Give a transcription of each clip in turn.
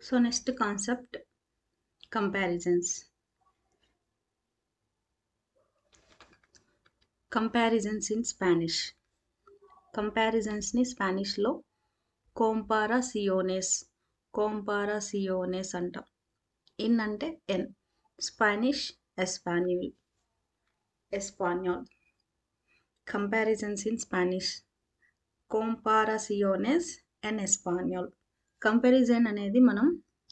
So next concept, comparisons. Comparisons in Spanish. Comparisons ni Spanish లో comparaciones అంటాం. In అంటే ఎన్, స్పానిష్ ఎస్పాన్యోల్. Comparisons in Spanish comparaciones en ఎస్పాన్యోల్. కంపారిజన్ అనేది మనం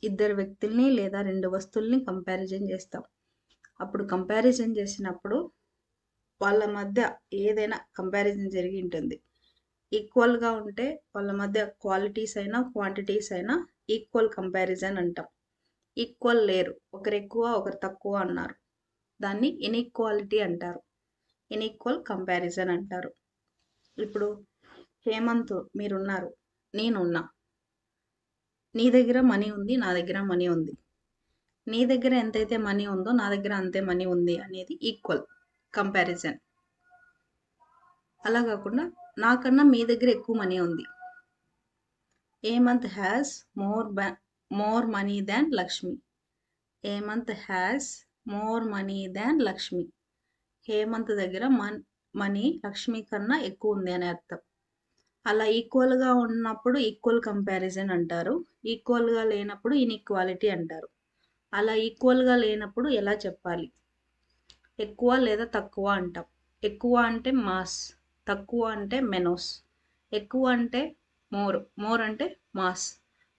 ఇద్దరు వ్యక్తుల్ని లేదా రెండు వస్తువుల్ని కంపారిజన్ చేస్తాం. అప్పుడు కంపారిజన్ చేసినప్పుడు వాళ్ళ మధ్య ఏదైనా కంపారిజన్ జరిగి ఉంటుంది. ఈక్వల్గా ఉంటే వాళ్ళ మధ్య క్వాలిటీస్ అయినా క్వాంటిటీస్ అయినా ఈక్వల్ కంపారిజన్ అంటాం. ఈక్వల్ లేరు, ఒకరు ఎక్కువ ఒకరు తక్కువ అన్నారు, దాన్ని ఇన్ఈక్వాలిటీ అంటారు, ఇన్ఈక్వల్ కంపారిజన్ అంటారు. ఇప్పుడు హేమంత్ మీరున్నారు, నేనున్నా, నీ దగ్గర మనీ ఉంది, నా దగ్గర మనీ ఉంది, నీ దగ్గర ఎంతైతే మనీ ఉందో నా దగ్గర అంతే మనీ ఉంది అనేది ఈక్వల్ కంపారిజన్. అలా కాకుండా నాకన్నా మీ దగ్గర ఎక్కువ మనీ ఉంది, Hemant has more money than Lakshmi. Hemant has more money than Lakshmi. Hemant దగ్గర మనీ లక్ష్మి కన్నా ఎక్కువ ఉంది అని అర్థం. అలా ఈక్వల్గా ఉన్నప్పుడు ఈక్వల్ కంపారిజన్ అంటారు, ఈక్వల్గా లేనప్పుడు ఇన్ఈక్వాలిటీ అంటారు. అలా ఈక్వల్గా లేనప్పుడు ఎలా చెప్పాలి? ఎక్కువ లేదా తక్కువ అంటాం. ఎక్కువ అంటే మాస్, తక్కువ అంటే మెనోస్. ఎక్కువ అంటే మోర్ అంటే మాస్,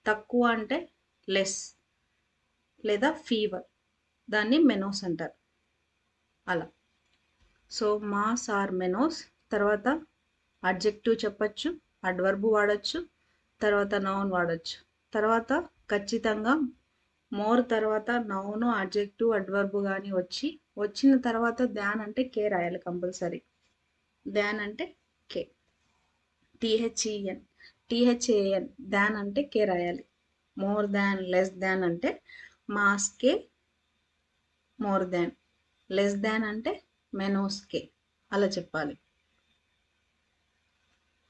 తక్కువ అంటే లెస్ లేదా ఫీవర్, దాన్ని మెనోస్ అంటారు. అలా సో మాస్ ఆర్ మెనోస్. తర్వాత అడ్జెక్టివ్ చెప్పచ్చు, అడ్వర్బ్ వాడచ్చు, తర్వాత నౌన్ వాడచ్చు. తర్వాత ఖచ్చితంగా మోర్ తర్వాత నౌన్, అడ్జెక్టివ్, అడ్వర్బ్ కానీ వచ్చిన తర్వాత దాన్ అంటే కే రాయాలి కంపల్సరీ. దాన్ అంటే కే, టిహెచ్ఏఎన్ దాన్ అంటే కే రాయాలి. మోర్ దాన్, లెస్ దాన్ అంటే మాస్ కే మోర్ దాన్, లెస్ దాన్ అంటే మెనోస్ కే, అలా చెప్పాలి.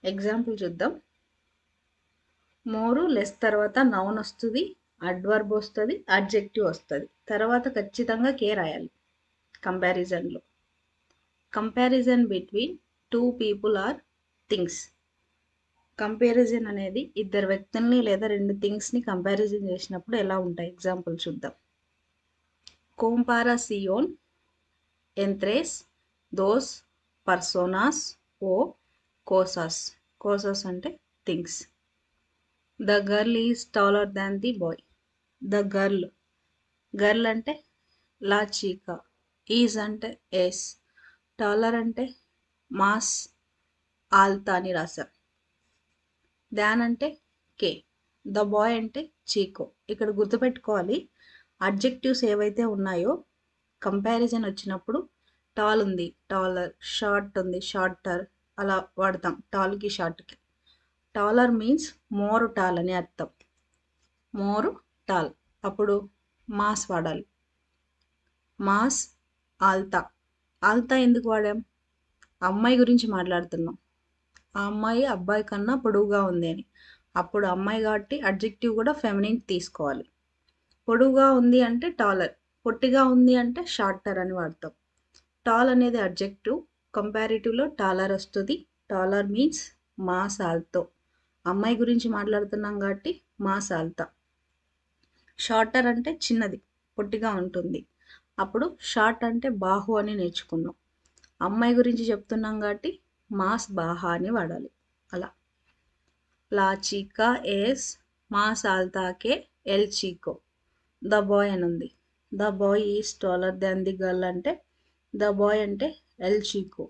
ఎగ్జాంపుల్ చూద్దాం. మోరు లెస్ తర్వాత నౌన్ వస్తుంది, అడ్వర్బ్ వస్తుంది, అడ్జెక్టివ్ వస్తుంది, తర్వాత ఖచ్చితంగా కే రాయాలి కంపారిజన్లో. Comparison between two people or things. Comparison అనేది ఇద్దరు వ్యక్తుల్ని లేదా రెండు థింగ్స్ని కంపారిజన్ చేసినప్పుడు ఎలా ఉంటాయి ఎగ్జాంపుల్ చూద్దాం. comparación entre dos personas o cosas. cosas అంటే things. The girl is taller than the bye. The girl అంటే లా చీకా, ఈజ్ అంటే ఎస్, టాలర్ అంటే మాస్ ఆల్తా అని రాశాం. దాన్ అంటే కే, ద బాయ్ అంటే చీకో. ఇక్కడ గుర్తుపెట్టుకోవాలి, అడ్జెక్టివ్స్ ఏవైతే ఉన్నాయో కంపారిజన్ వచ్చినప్పుడు టాల్ ఉంది టాలర్, షార్ట్ ఉంది షార్టర్, అలా వాడతాం. టాల్కి షార్ట్కి. టాలర్ మీన్స్ మోర్ టాల్ అని అర్థం, మోర్ టాల్. అప్పుడు మాస్ వాడాలి. మాస్ ఆల్తా. ఆల్తా ఎందుకు వాడాం? అమ్మాయి గురించి మాట్లాడుతున్నాం, ఆ అమ్మాయి అబ్బాయి కన్నా పొడవుగా ఉంది అని. అప్పుడు అమ్మాయి కాబట్టి అడ్జెక్టివ్ కూడా ఫెమినిన్ తీసుకోవాలి. పొడవుగా ఉంది అంటే టాలర్, పొట్టిగా ఉంది అంటే షార్టర్ అని వాడతాం. టాల్ అనేది అడ్జెక్టివ్, కంపారిటివ్లో టాలర్ వస్తుంది. Taller means mass ఆల్తో. అమ్మాయి గురించి మాట్లాడుతున్నాం కాబట్టి మాస్ ఆల్తా. షార్టర్ అంటే చిన్నది, పొట్టిగా ఉంటుంది, అప్పుడు షార్ట్ అంటే బాహు అని నేర్చుకున్నాం. అమ్మాయి గురించి చెప్తున్నాం కాబట్టి మాస్ బాహా అని వాడాలి. అలా లా చీకా ఎస్ మాస్ ఆల్తాకే ఎల్ చీకో. ద బాయ్ అని ఉంది, the boy is taller than the girl అంటే ద బాయ్ అంటే ఎల్ చీకో.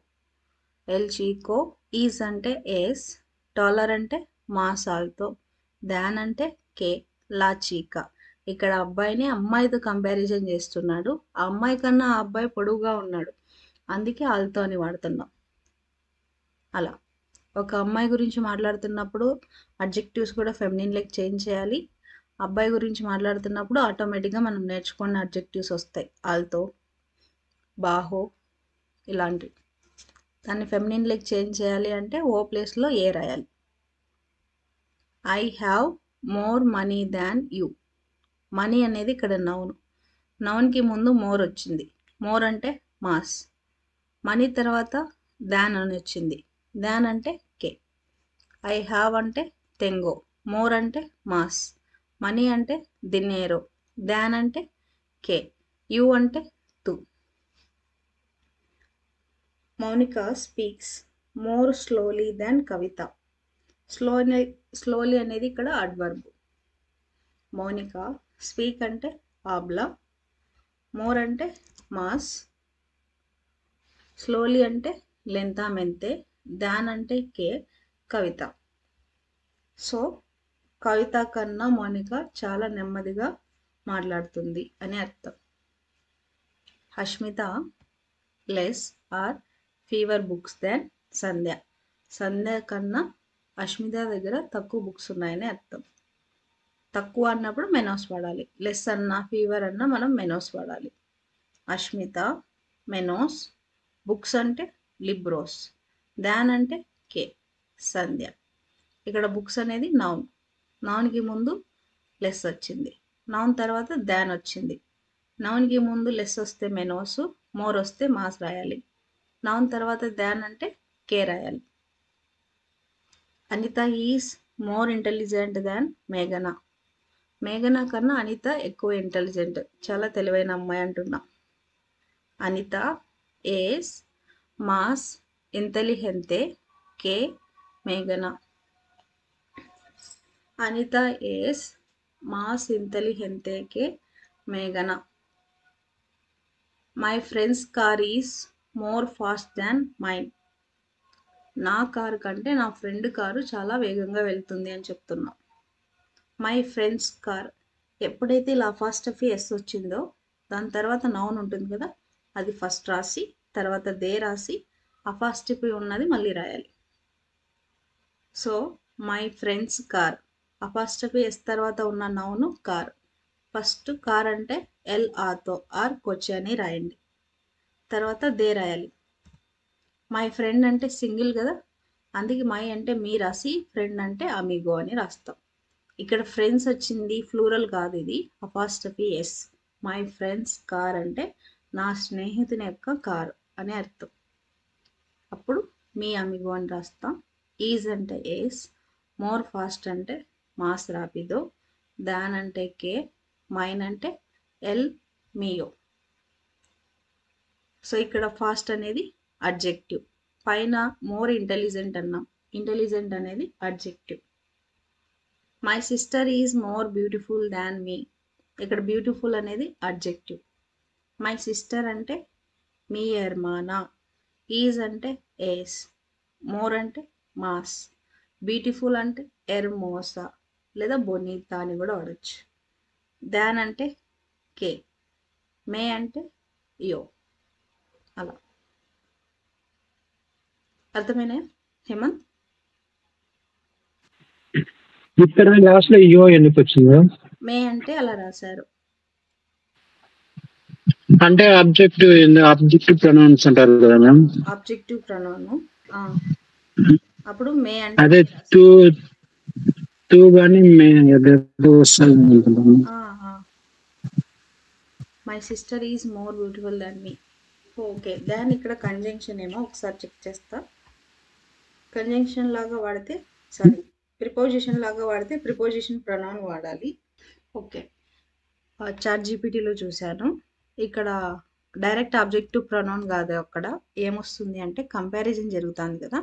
ఎల్ చీకో ఈజ్ అంటే ఎస్, టాలర్ అంటే మాస్ ఆల్తో, దాన్ అంటే కే, లా చీకా. ఇక్కడ అబ్బాయిని అమ్మాయితో కంపారిజన్ చేస్తున్నాడు, ఆ అమ్మాయి కన్నా ఆ అబ్బాయి పొడవుగా ఉన్నాడు, అందుకే ఆల్తో అని వాడుతున్నాం. అలా ఒక అమ్మాయి గురించి మాట్లాడుతున్నప్పుడు అడ్జెక్టివ్స్ కూడా ఫెమినిన్లోకి చేంజ్ చేయాలి. అబ్బాయి గురించి మాట్లాడుతున్నప్పుడు ఆటోమేటిక్గా మనం నేర్చుకున్న అడ్జెక్టివ్స్ వస్తాయి, ఆల్తో, బాహో ఇలాంటివి. దాన్ని ఫెమినిన్లోకి చేంజ్ చేయాలి అంటే ఓ ప్లేస్లో ఏ రాయాలి. I have more money than you. Money అనేది ఇక్కడ నౌన్. నౌన్కి ముందు మోర్ వచ్చింది. మోర్ అంటే మాస్. మనీ తర్వాత దాన్ అని వచ్చింది. దాన్ అంటే కే. ఐ హ్యావ్ అంటే తెంగో. మోర్ అంటే మాస్. మనీ అంటే దినేరో. దాన్ అంటే కే. యు అంటే తు. మౌనిక స్పీక్స్ మోర్ స్లోలీ దాన్ కవిత. స్లోలీ అనేది ఇక్కడ అడ్వర్బ్. మౌనిక స్పీక్ అంటే ఆబ్లా. మోర్ అంటే మాస్. స్లోలీ అంటే లెంతామెంతే. దాన్ అంటే కే. కవిత. సో కవిత కన్నా మౌనిక చాలా నెమ్మదిగా మాట్లాడుతుంది అని అర్థం. Hashmita less or fever books దాన్ సంధ్య. సంధ్య కన్నా అష్మిత దగ్గర తక్కువ బుక్స్ ఉన్నాయని అర్థం. తక్కువ అన్నప్పుడు మెనోస్ వాడాలి. లెస్ అన్న ఫీవర్ అన్న మనం మెనోస్ వాడాలి. అష్మిత మెనోస్. బుక్స్ అంటే లిబ్రోస్. దాన్ అంటే కే. సంధ్య. ఇక్కడ బుక్స్ అనేది నౌన్. నౌన్కి ముందు లెస్ వచ్చింది. నౌన్ తర్వాత దాన్ వచ్చింది. నౌన్కి ముందు లెస్ వస్తే మెనోస్, మోర్ వస్తే మాస్ రాయాలి. నౌన్ తర్వాత దాన్ అంటే కే రాయాలి. అనిత ఈజ్ మోర్ ఇంటెలిజెంట్ దాన్ మేఘన. మేఘన కన్నా అనిత ఎక్కువ ఇంటెలిజెంట్, చాలా తెలివైన అమ్మాయి అంటున్నా. అనిత ఏస్ మాస్ ఇంటెలిజెంటే కే మేఘన. అనిత ఏస్ మాస్ ఇంటెలిజెంటే కే మేఘన. My friend's car is more fast than mine. నా కారు కంటే నా ఫ్రెండ్ కారు చాలా వేగంగా వెళ్తుంది అని చెప్తున్నా. My friend's car. ఎప్పుడైతే ఇలా ఫస్ట్ ఆఫ్ ఎస్ వచ్చిందో దాని తర్వాత నౌన్ ఉంటుంది కదా, అది ఫస్ట్ రాసి తర్వాత దే రాసి ఆ ఫస్ట్ ఉన్నది మళ్ళీ రాయాలి. So my friend's car. Apostrophe S తర్వాత ఉన్న నౌను కార్. ఫస్ట్ కార్ అంటే ఎల్ ఆతో ఆర్ కొచ్చి అని రాయండి. తర్వాత దే రాయాలి. మై ఫ్రెండ్ అంటే సింగిల్ కదా, అందుకే మై అంటే మీ రాసి ఫ్రెండ్ అంటే అమిగో అని రాస్తాం. ఇక్కడ ఫ్రెండ్స్ వచ్చింది ఫ్లూరల్ కాదు, ఇది apostrophe S. My friend's car అంటే నా స్నేహితుని యొక్క కారు అని అర్థం. అప్పుడు మీ అమిగో అని రాస్తాం. ఈజ్ అంటే ఏస్. మోర్ ఫాస్ట్ అంటే మాస్ రాపిదో. దాన్ అంటే కే. మైన్ అంటే ఎల్ మియో. సో ఇక్కడ ఫాస్ట్ అనేది అడ్జెక్టివ్. పైన మోర్ ఇంటెలిజెంట్ అన్నాం. ఇంటెలిజెంట్ అనేది adjective. My sister is more beautiful than me. ఇక్కడ బ్యూటిఫుల్ అనేది అడ్జెక్టివ్. మై సిస్టర్ అంటే మీ ఎర్మానా. ఈజ్ అంటే ఏస్. మోర్ అంటే మాస్. బ్యూటిఫుల్ అంటే ఎర్మోసా లేదా బొనీతా అని కూడా వాడచ్చు. దాన్ అంటే కే. మే అంటే యో. అలా అర్థమైనా హేమంత్? ఇక్కడ లాస్ట్ లో యో ఎందుకు వచ్చింది? మే అంటే అలా రాశారు. అంటే ఆబ్జెక్టివ్ ప్రొనౌన్స్ అంటారు కదా మ్యామ్. Objective pronoun. అప్పుడు మే అంటే అదే టూ గానీ మే వస్తుంది. My sister is more beautiful than me. Okay, దాన్ని ఇక్కడ కంజంక్షన్ ఏమో ఒకసారి చెక్ చేస్తా. కంజంక్షన్ లాగా వాడితే ప్రిపోజిషన్ లాగా వాడితే ప్రిపోజిషన్ ప్రొనౌన్ వాడాలి. ఓకే, చాట్ జీపీటీలో చూశాను. ఇక్కడ డైరెక్ట్ ఆబ్జెక్టివ్ ప్రొనౌన్ కాదు. అక్కడ ఏమొస్తుంది అంటే కంపారిజన్ జరుగుతుంది కదా.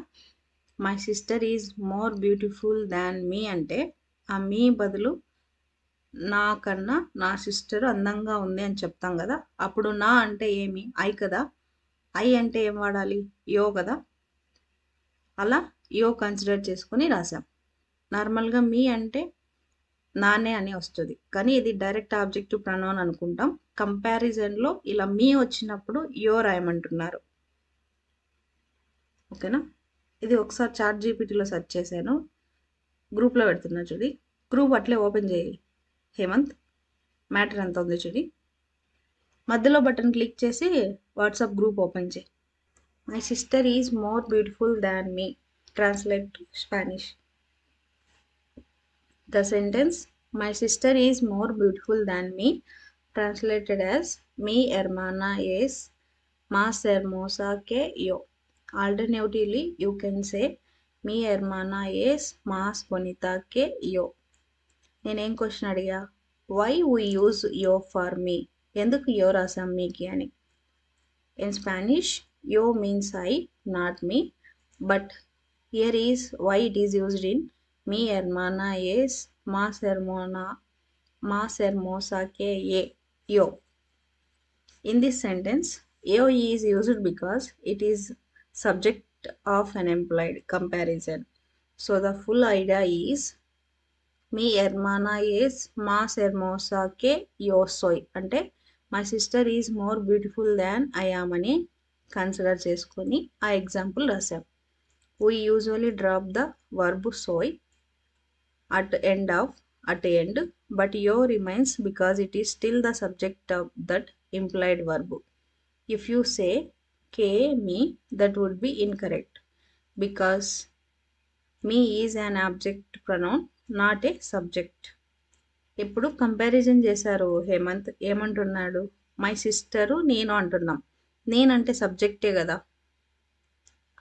My sister is more beautiful than me అంటే ఆ మీ బదులు నాకన్నా నా సిస్టర్ అందంగా ఉంది అని చెప్తాం కదా. అప్పుడు నా అంటే ఏమి? ఐ కదా. ఐ అంటే ఏం వాడాలి? యో కదా. అలా యో కన్సిడర్ చేసుకొని రాసాం. నార్మల్గా మీ అంటే నానే అని వస్తుంది, కానీ ఇది డైరెక్ట్ ఆబ్జెక్టివ్ ప్రొనౌన్ అనుకుంటాం. కంపారిజన్లో ఇలా మీ వచ్చినప్పుడు యో రాయమంటున్నారు. ఓకేనా? ఇది ఒకసారి చాట్ జీపీటీలో సెర్చ్ చేశాను, గ్రూప్లో పెడుతున్నా చూడి. గ్రూప్ అట్లే ఓపెన్ చేయి హేమంత్. మ్యాటర్ ఎంత ఉంది చూడి. మధ్యలో బటన్ క్లిక్ చేసి వాట్సాప్ గ్రూప్ ఓపెన్ చేయి. My sister is more beautiful than me. Translate to Spanish. The sentence, my sister is more beautiful than me, translated as me hermana es más hermosa que yo. Alternatively, you can say మీ hermana es más bonita que yo. నేనేం question అడిగా, why we use యో for మీ, ఎందుకు యో రాసాం మీకి అని. ఇన్ స్పానిష్ యో means I, not me, but here is why it is used in మీ hermana es más hermosa que yo. In this sentence, yo is used because it is subject of an implied comparison. So the full idea is మీ hermana es más hermosa que yo soy అంటే my sister is more beautiful than I am అని consider చేసుకొని ఆ example రాసాం. We usually drop the verb సోయ్ at end, but yo remains because it is still the subject of that implied verb. If you say ke me, that would be incorrect because me is an object pronoun, not a subject. ఇప్పుడు comparison చేశారు హేమంత్, ఏమంటున్నాడు, my sister నేను అంటున్నాం, నేనంటే సబ్జెక్టే కదా,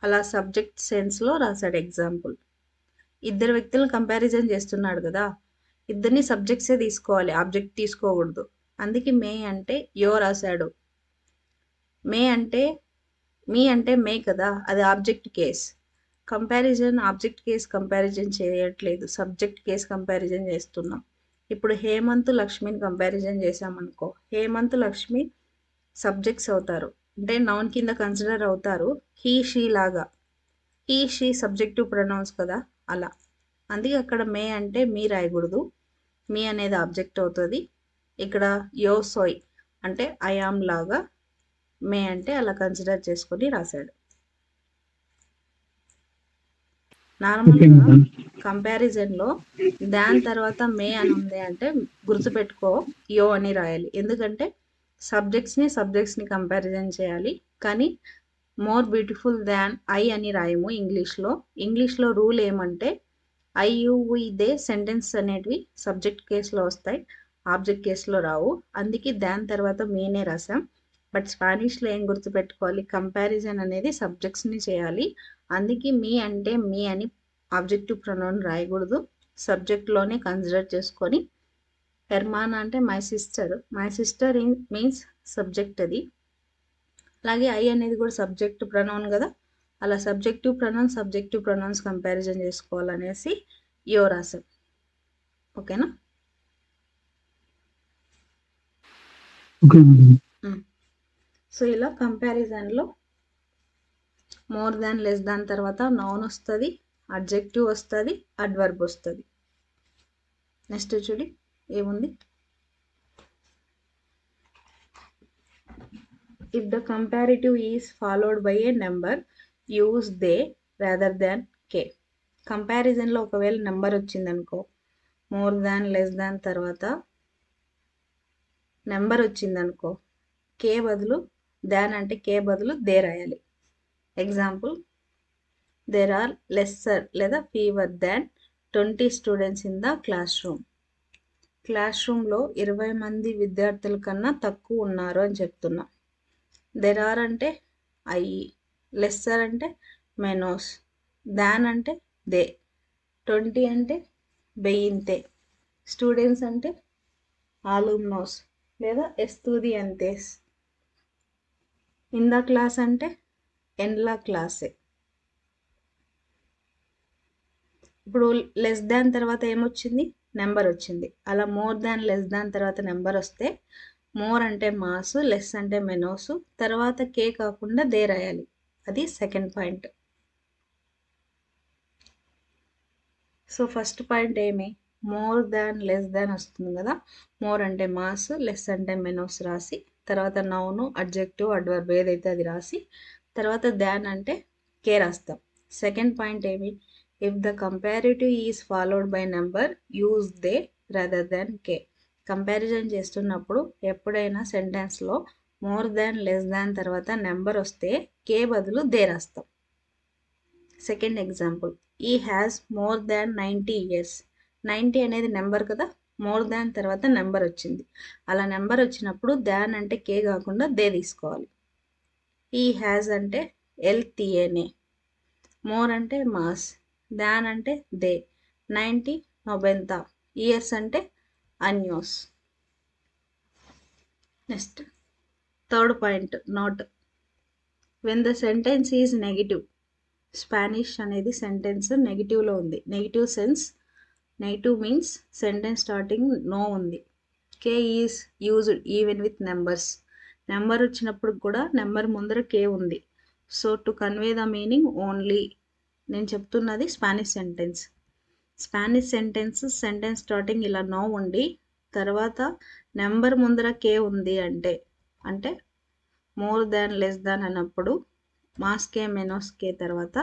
అలా subject సెన్స్లో రాశాడు example. ఇద్దరు వ్యక్తులను కంపారిజన్ చేస్తున్నాడు కదా, ఇద్దరిని సబ్జెక్ట్సే తీసుకోవాలి, ఆబ్జెక్ట్ తీసుకోకూడదు. అందుకే మే అంటే యో రాశాడు. మీ అంటే మే కదా, అది object case. Comparison object case comparison చేయట్లేదు, సబ్జెక్ట్ కేస్ కంపారిజన్ చేస్తున్నాం. ఇప్పుడు హేమంత్ లక్ష్మిని కంపారిజన్ చేసామనుకో, హేమంత్ లక్ష్మి సబ్జెక్ట్స్ అవుతారు, అంటే నౌన్ కింద కన్సిడర్ అవుతారు. హీ షీ లాగా, హీ షీ సబ్జెక్టివ్ ప్రొనౌన్స్ కదా, అలా. అందుకే అక్కడ మే అంటే మీ రాయకూడదు, మీ అనేది ఆబ్జెక్ట్ అవుతుంది. ఇక్కడ యో సోయ్ అంటే ఐ యామ్ లాగా, మే అంటే అలా కన్సిడర్ చేసుకొని రాశాడు. నార్మల్గా కంపారిజన్లో దాని తర్వాత మే అని ఉంది అంటే గుర్తుపెట్టుకో యో అని రాయాలి, ఎందుకంటే సబ్జెక్ట్స్ని కంపారిజన్ చేయాలి. కానీ మోర్ బ్యూటిఫుల్ దాన్ ఐ అని రాయము ఇంగ్లీష్లో రూల్ ఏమంటే I you we they sentence అనేటివి సబ్జెక్ట్ కేసులో వస్తాయి, ఆబ్జెక్ట్ కేసులో రావు. అందుకే దాని తర్వాత మీనే రాసాం. బట్ స్పానిష్లో ఏం గుర్తుపెట్టుకోవాలి, కంపారిజన్ అనేది సబ్జెక్ట్స్ని చేయాలి. అందుకే మీ అంటే మీ అని ఆబ్జెక్టివ్ ప్రొనౌన్ రాయకూడదు, సబ్జెక్ట్లోనే కన్సిడర్ చేసుకొని. హెర్మానా అంటే మై సిస్టర్ మీన్స్ సబ్జెక్ట్ అది. అలాగే ఐ అనేది కూడా సబ్జెక్ట్ ప్రొనౌన్ కదా, అలా సబ్జెక్టివ్ ప్రొనౌన్స్ కంపారిజన్ చేసుకోవాలనేసి యో రాసాం. ఓకేనా? సో ఇలా కంపారిజన్లో మోర్ దాన్ లెస్ దాన్ తర్వాత నౌన్ వస్తుంది, అడ్జెక్టివ్ వస్తుంది, అడ్వర్బ్ వస్తుంది. నెక్స్ట్ చూడి ఏముంది, if the comparative is followed by a number use దే రాదర్ దాన్ కే. కంపారిజన్లో ఒకవేళ నెంబర్ వచ్చిందనుకో, మోర్ దాన్ లెస్ దాన్ తర్వాత నెంబర్ వచ్చిందనుకో, కే బదులు దాన్ అంటే కే బదులు దే రాయాలి. ఎగ్జాంపుల్, దేర్ ఆర్ లెస్సర్ లేదా fever than 20 students in the class రూమ్లో 20 మంది విద్యార్థుల కన్నా తక్కువ ఉన్నారు అని చెప్తున్నా. దెర్ ఆర్ అంటే ఐ, లెస్సర్ అంటే మెనోస్, దాన్ అంటే దే, 20 అంటే బెయింతే, స్టూడెంట్స్ అంటే ఆలుమ్నోస్ లేదా ఎస్తూదియంతేస్, ఇన్ ద క్లాస్ అంటే ఎన్లా క్లాసే. ఇప్పుడు లెస్ దాన్ తర్వాత ఏమొచ్చింది, నెంబర్ వచ్చింది. అలా మోర్ దాన్ లెస్ దాన్ తర్వాత నెంబర్ వస్తే మోర్ అంటే మాస్, లెస్ అంటే మెనోసు, తర్వాత కే కాకుండా దే రాయాలి. అది second point. So first point ఏమి, మోర్ దాన్ లెస్ దాన్ వస్తుంది కదా, మోర్ అంటే మాస్, లెస్ అంటే మెనోస్ రాసి, తర్వాత నౌను, అడ్జెక్టివ్, అడ్వర్బ్ ఏదైతే అది రాసి, తర్వాత దాన్ అంటే కే రాస్తాం. సెకండ్ పాయింట్ ఏమి, if the comparative is followed by number use దే రాదర్ దాన్ కే. కంపారిజన్ చేస్తున్నప్పుడు ఎప్పుడైనా సెంటెన్స్లో మోర్ దాన్ లెస్ దాన్ తర్వాత నెంబర్ వస్తే కే బదులు దే రాస్తాం. సెకండ్ ఎగ్జాంపుల్, ఈ హ్యాస్ మోర్ దాన్ 90 years. 90 అనేది నెంబర్ కదా, మోర్ దాన్ తర్వాత నెంబర్ వచ్చింది. అలా నెంబర్ వచ్చినప్పుడు దాన్ అంటే కే కాకుండా దే తీసుకోవాలి. ఈ హ్యాజ్ అంటే ఎల్తిఏనే, మోర్ అంటే మాస్, దాన్ అంటే దే, 90 90, ఇయర్స్ అంటే అన్యోస్. Next third point, not. When the sentence is negative, Spanish అనేది సెంటెన్స్ నెగిటివ్లో ఉంది. Negative sense, negative means sentence starting no ఉంది. కే is used even with numbers, number వచ్చినప్పుడు కూడా నెంబర్ ముందర కే ఉంది. So to convey the meaning only. నేను చెప్తున్నది Spanish sentence. Spanish sentence sentence starting ఇలా నో ఉండి తర్వాత నెంబర్ ముందర కే ఉంది అంటే మోర్ దాన్ లెస్ దాన్ అన్నప్పుడు మాస్ కే మెనోస్ కే తర్వాత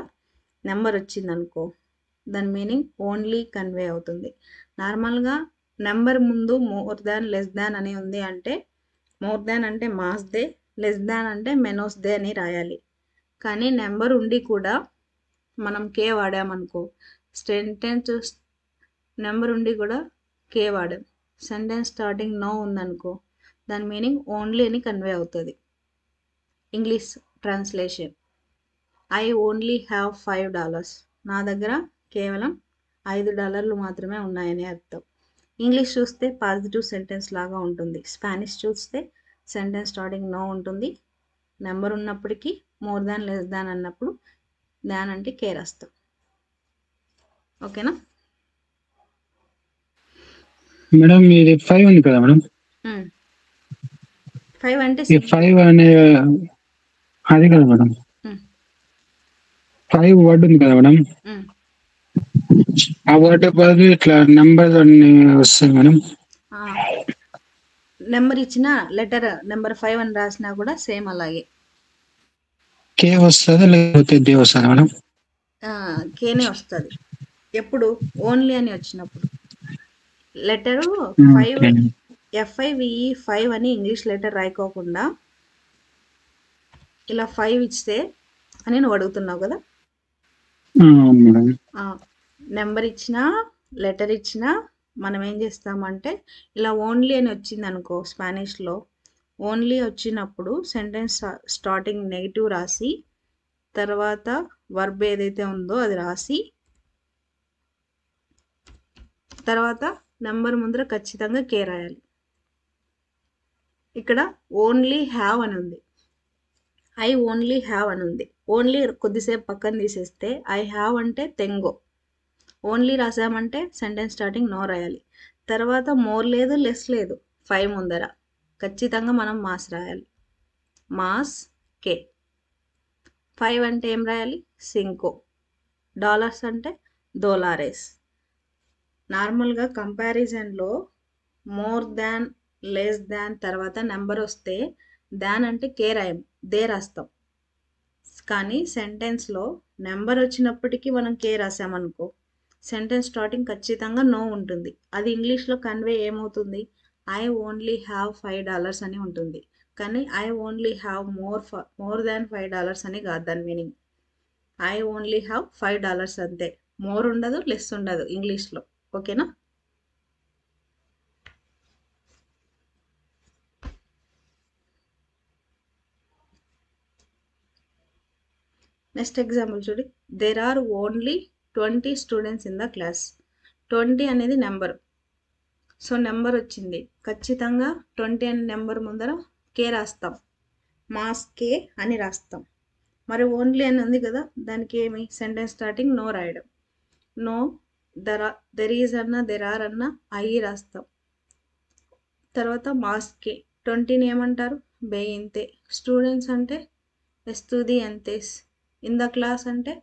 నెంబర్ వచ్చిందనుకో, దాని మీనింగ్ ఓన్లీ కన్వే అవుతుంది. నార్మల్గా నెంబర్ ముందు మోర్ దాన్ లెస్ దాన్ అని ఉంది అంటే మోర్ దాన్ అంటే మాస్ దే, లెస్ దాన్ అంటే మెనోస్ దే అని రాయాలి. కానీ నెంబర్ ఉండి కూడా మనం కే వాడామనుకో, సెంటెన్స్ నెంబర్ ఉండి కూడా కే వాడాం, సెంటెన్స్ స్టార్టింగ్ నో ఉందనుకో, దాని మీనింగ్ ఓన్లీ అని కన్వే అవుతుంది. English translation, I only have $5, నా దగ్గర కేవలం $5 మాత్రమే ఉన్నాయని అర్థం. ఇంగ్లీష్ చూస్తే పాజిటివ్ సెంటెన్స్ లాగా ఉంటుంది, స్పానిష్ చూస్తే సెంటెన్స్ స్టార్టింగ్ నో ఉంటుంది, నెంబర్ ఉన్నప్పటికీ మోర్ దాన్ లెస్ దాన్ అన్నప్పుడు దాన్ అంటే కే రాస్తాం. ఓకేనా మేడం ఇది 5 ఉంది కదా మేడం, 5 అంటే ఈ 5 అనే అది కదా మేడం, 5 వర్డ్ ఉంది కదా మేడం, ఆ వర్డ్ బదులు ఇట్లా నెంబర్ అన్ని వస్తాయి మేడం. నెంబర్ ఇచ్చిన లెటర్ నెంబర్ 5 అని రాసినా కూడా సేమ్ అలాగే కే వస్తుందా లేకపోతే దే వస్తుందా మేడం? కేనే వస్తుంది. ఎప్పుడు ఓన్లీ అని వచ్చినప్పుడు. లెటరు 5 FIVE 5 అని ఇంగ్లీష్ లెటర్ రాయకోకుండా ఇలా 5 ఇస్తే అని నువ్వు అడుగుతున్నావు కదా. నెంబర్ ఇచ్చినా లెటర్ ఇచ్చినా మనం ఏం చేస్తామంటే ఇలా ఓన్లీ అని వచ్చింది అనుకో, స్పానిష్లో ఓన్లీ వచ్చినప్పుడు సెంటెన్స్ స్టార్టింగ్ నెగిటివ్ రాసి తర్వాత వర్బ్ ఏదైతే ఉందో అది రాసి తర్వాత నెంబర్ ముందర ఖచ్చితంగా కే రాయాలి. ఇక్కడ ఓన్లీ హ్యావ్ అని ఉంది, ఐ ఓన్లీ హ్యావ్ అని ఉంది. ఓన్లీ కొద్దిసేపు పక్కన తీసేస్తే ఐ హ్యావ్ అంటే తెంగో, ఓన్లీ రాసామంటే సెంటెన్స్ స్టార్టింగ్ నో రాయాలి. తర్వాత మోర్ లేదు లెస్ లేదు, 5 ముందర ఖచ్చితంగా మనం మాస్ రాయాలి, మాస్ కే. 5 అంటే ఏం రాయాలి, సింకో. డాలర్స్ అంటే $. నార్మల్గా కంపారిజన్లో మోర్ దాన్ లెస్ దాన్ తర్వాత నెంబర్ వస్తే దాన్ అంటే కే రాయం, దే రాస్తాం. కానీ సెంటెన్స్లో నెంబర్ వచ్చినప్పటికీ మనం కే రాసామనుకో, సెంటెన్స్ స్టార్టింగ్ ఖచ్చితంగా నో ఉంటుంది. అది ఇంగ్లీష్లో కన్వే ఏమవుతుంది, ఐ ఓన్లీ హ్యావ్ $5 అని ఉంటుంది. కానీ I only have more than $5 అని కాదు దాని మీనింగ్. ఐ ఓన్లీ హ్యావ్ $5 అంతే, మోర్ ఉండదు లెస్ ఉండదు ఇంగ్లీష్లో. ఓకేనా. నెక్స్ట్ ఎగ్జాంపుల్ చూడు, there are only 20 students in the class. 20 అనేది నెంబర్, సో నెంబర్ వచ్చింది ఖచ్చితంగా 20 అనే నెంబర్ ముందర కే రాస్తాం, మాస్ కే అని రాస్తాం. మరి ఓన్లీ అని ఉంది కదా, దానికి ఏమి సెంటెన్స్ స్టార్టింగ్ నో రాయడం, నో దెర్ ఈజ్ అన్నా దెర్ ఆర్ అన్నా ఐ రాస్తాం. తర్వాత మాస్ కే, 20ని ఏమంటారు బెయింతే, స్టూడెంట్స్ అంటే ఎస్తుడియంతెస్, ఇన్ ద క్లాస్ అంటే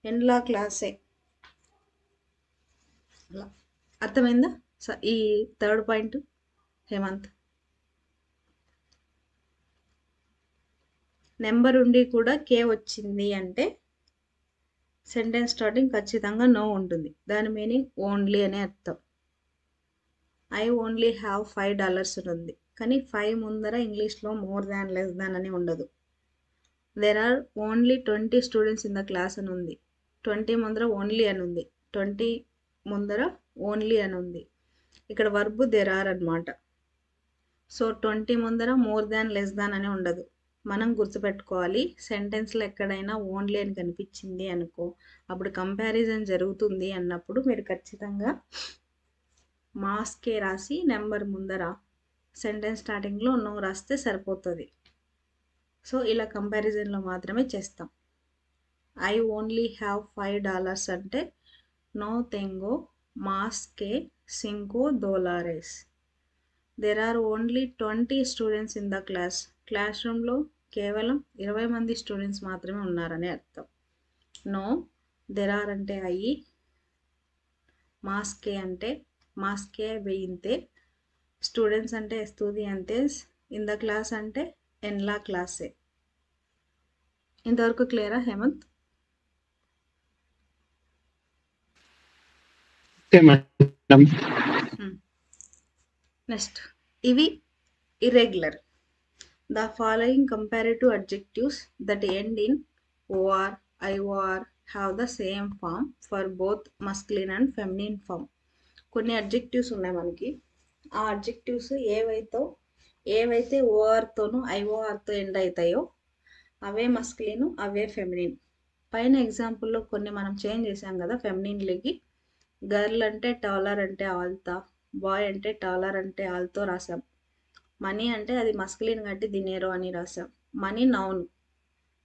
ఎన్లా క్లాసే. అలా అర్థమైందా ఈ థర్డ్ పాయింట్ హేమంత్. నెంబర్ ఉండి కూడా కే వచ్చింది అంటే సెంటెన్స్ స్టార్టింగ్ ఖచ్చితంగా నో ఉంటుంది, దాని మీనింగ్ ఓన్లీ అనే అర్థం. ఐ ఓన్లీ హ్యావ్ $5 ఉంది, కానీ 5 ముందర ఇంగ్లీష్లో మోర్ దాన్ లెస్ దాన్ అని ఉండదు. There are only 20 students in the class అని ఉంది, 20 ముందర ఓన్లీ అని ఉంది, 20 ముందర ఓన్లీ అని ఉంది. ఇక్కడ వర్బ్ దెర్ ఆర్ అనమాట. సో 20 ముందర మోర్ దాన్ లెస్ దాన్ అని ఉండదు. మనం గుర్తుపెట్టుకోవాలి, సెంటెన్స్లో ఎక్కడైనా ఓన్లీ అని కనిపించింది అనుకో, అప్పుడు కంపారిజన్ జరుగుతుంది అన్నప్పుడు మీరు ఖచ్చితంగా మాస్కే రాసి నెంబర్ ముందర సెంటెన్స్ స్టార్టింగ్లో నో రాస్తే సరిపోతుంది. సో ఇలా కంపారిజన్లో మాత్రమే చేస్తాం. ఐ ఓన్లీ హ్యావ్ $5 అంటే నో తెంగో మాస్కే సింకో దోలారెస్. There are only 20 students in the class. Class రూమ్లో కేవలం 20 మంది స్టూడెంట్స్ మాత్రమే ఉన్నారని అర్థం. నో, దెర్ ఆర్ అంటే అయ్యి, మాస్కే అంటే మాస్కే వెయింతే, స్టూడెంట్స్ అంటే ఎస్తూదియంతేస్, ఇన్ ద క్లాస్ అంటే ఎన్లా క్లాసే. ఇంతవరకు క్లియరా హేమంత్? నెక్స్ట్, ఇవి irregular. The following comparative adjectives that end in OR, IOR have the same form for both masculine and feminine form. కొన్ని అడ్జెక్టివ్స్ ఉన్నాయి మనకి. ఆ అడ్జెక్టివ్స్ ఏవైతే ఓఆర్తోనూ ఐఓఆర్తో ఎండ్ అవుతాయో అవే మస్కులిన్, అవే ఫెమినిన్. పైన ఎగ్జాంపుల్లో కొన్ని మనం చేంజ్ చేసాం కదా ఫెమినిన్లకి. గర్ల్ అంటే టాలర్ అంటే ఆల్తా, బాయ్ అంటే టాలర్ అంటే ఆల్తో రాసాం. మనీ అంటే అది మస్కులిన్ కాబట్టి దినేరో అని రాసాం. Money noun.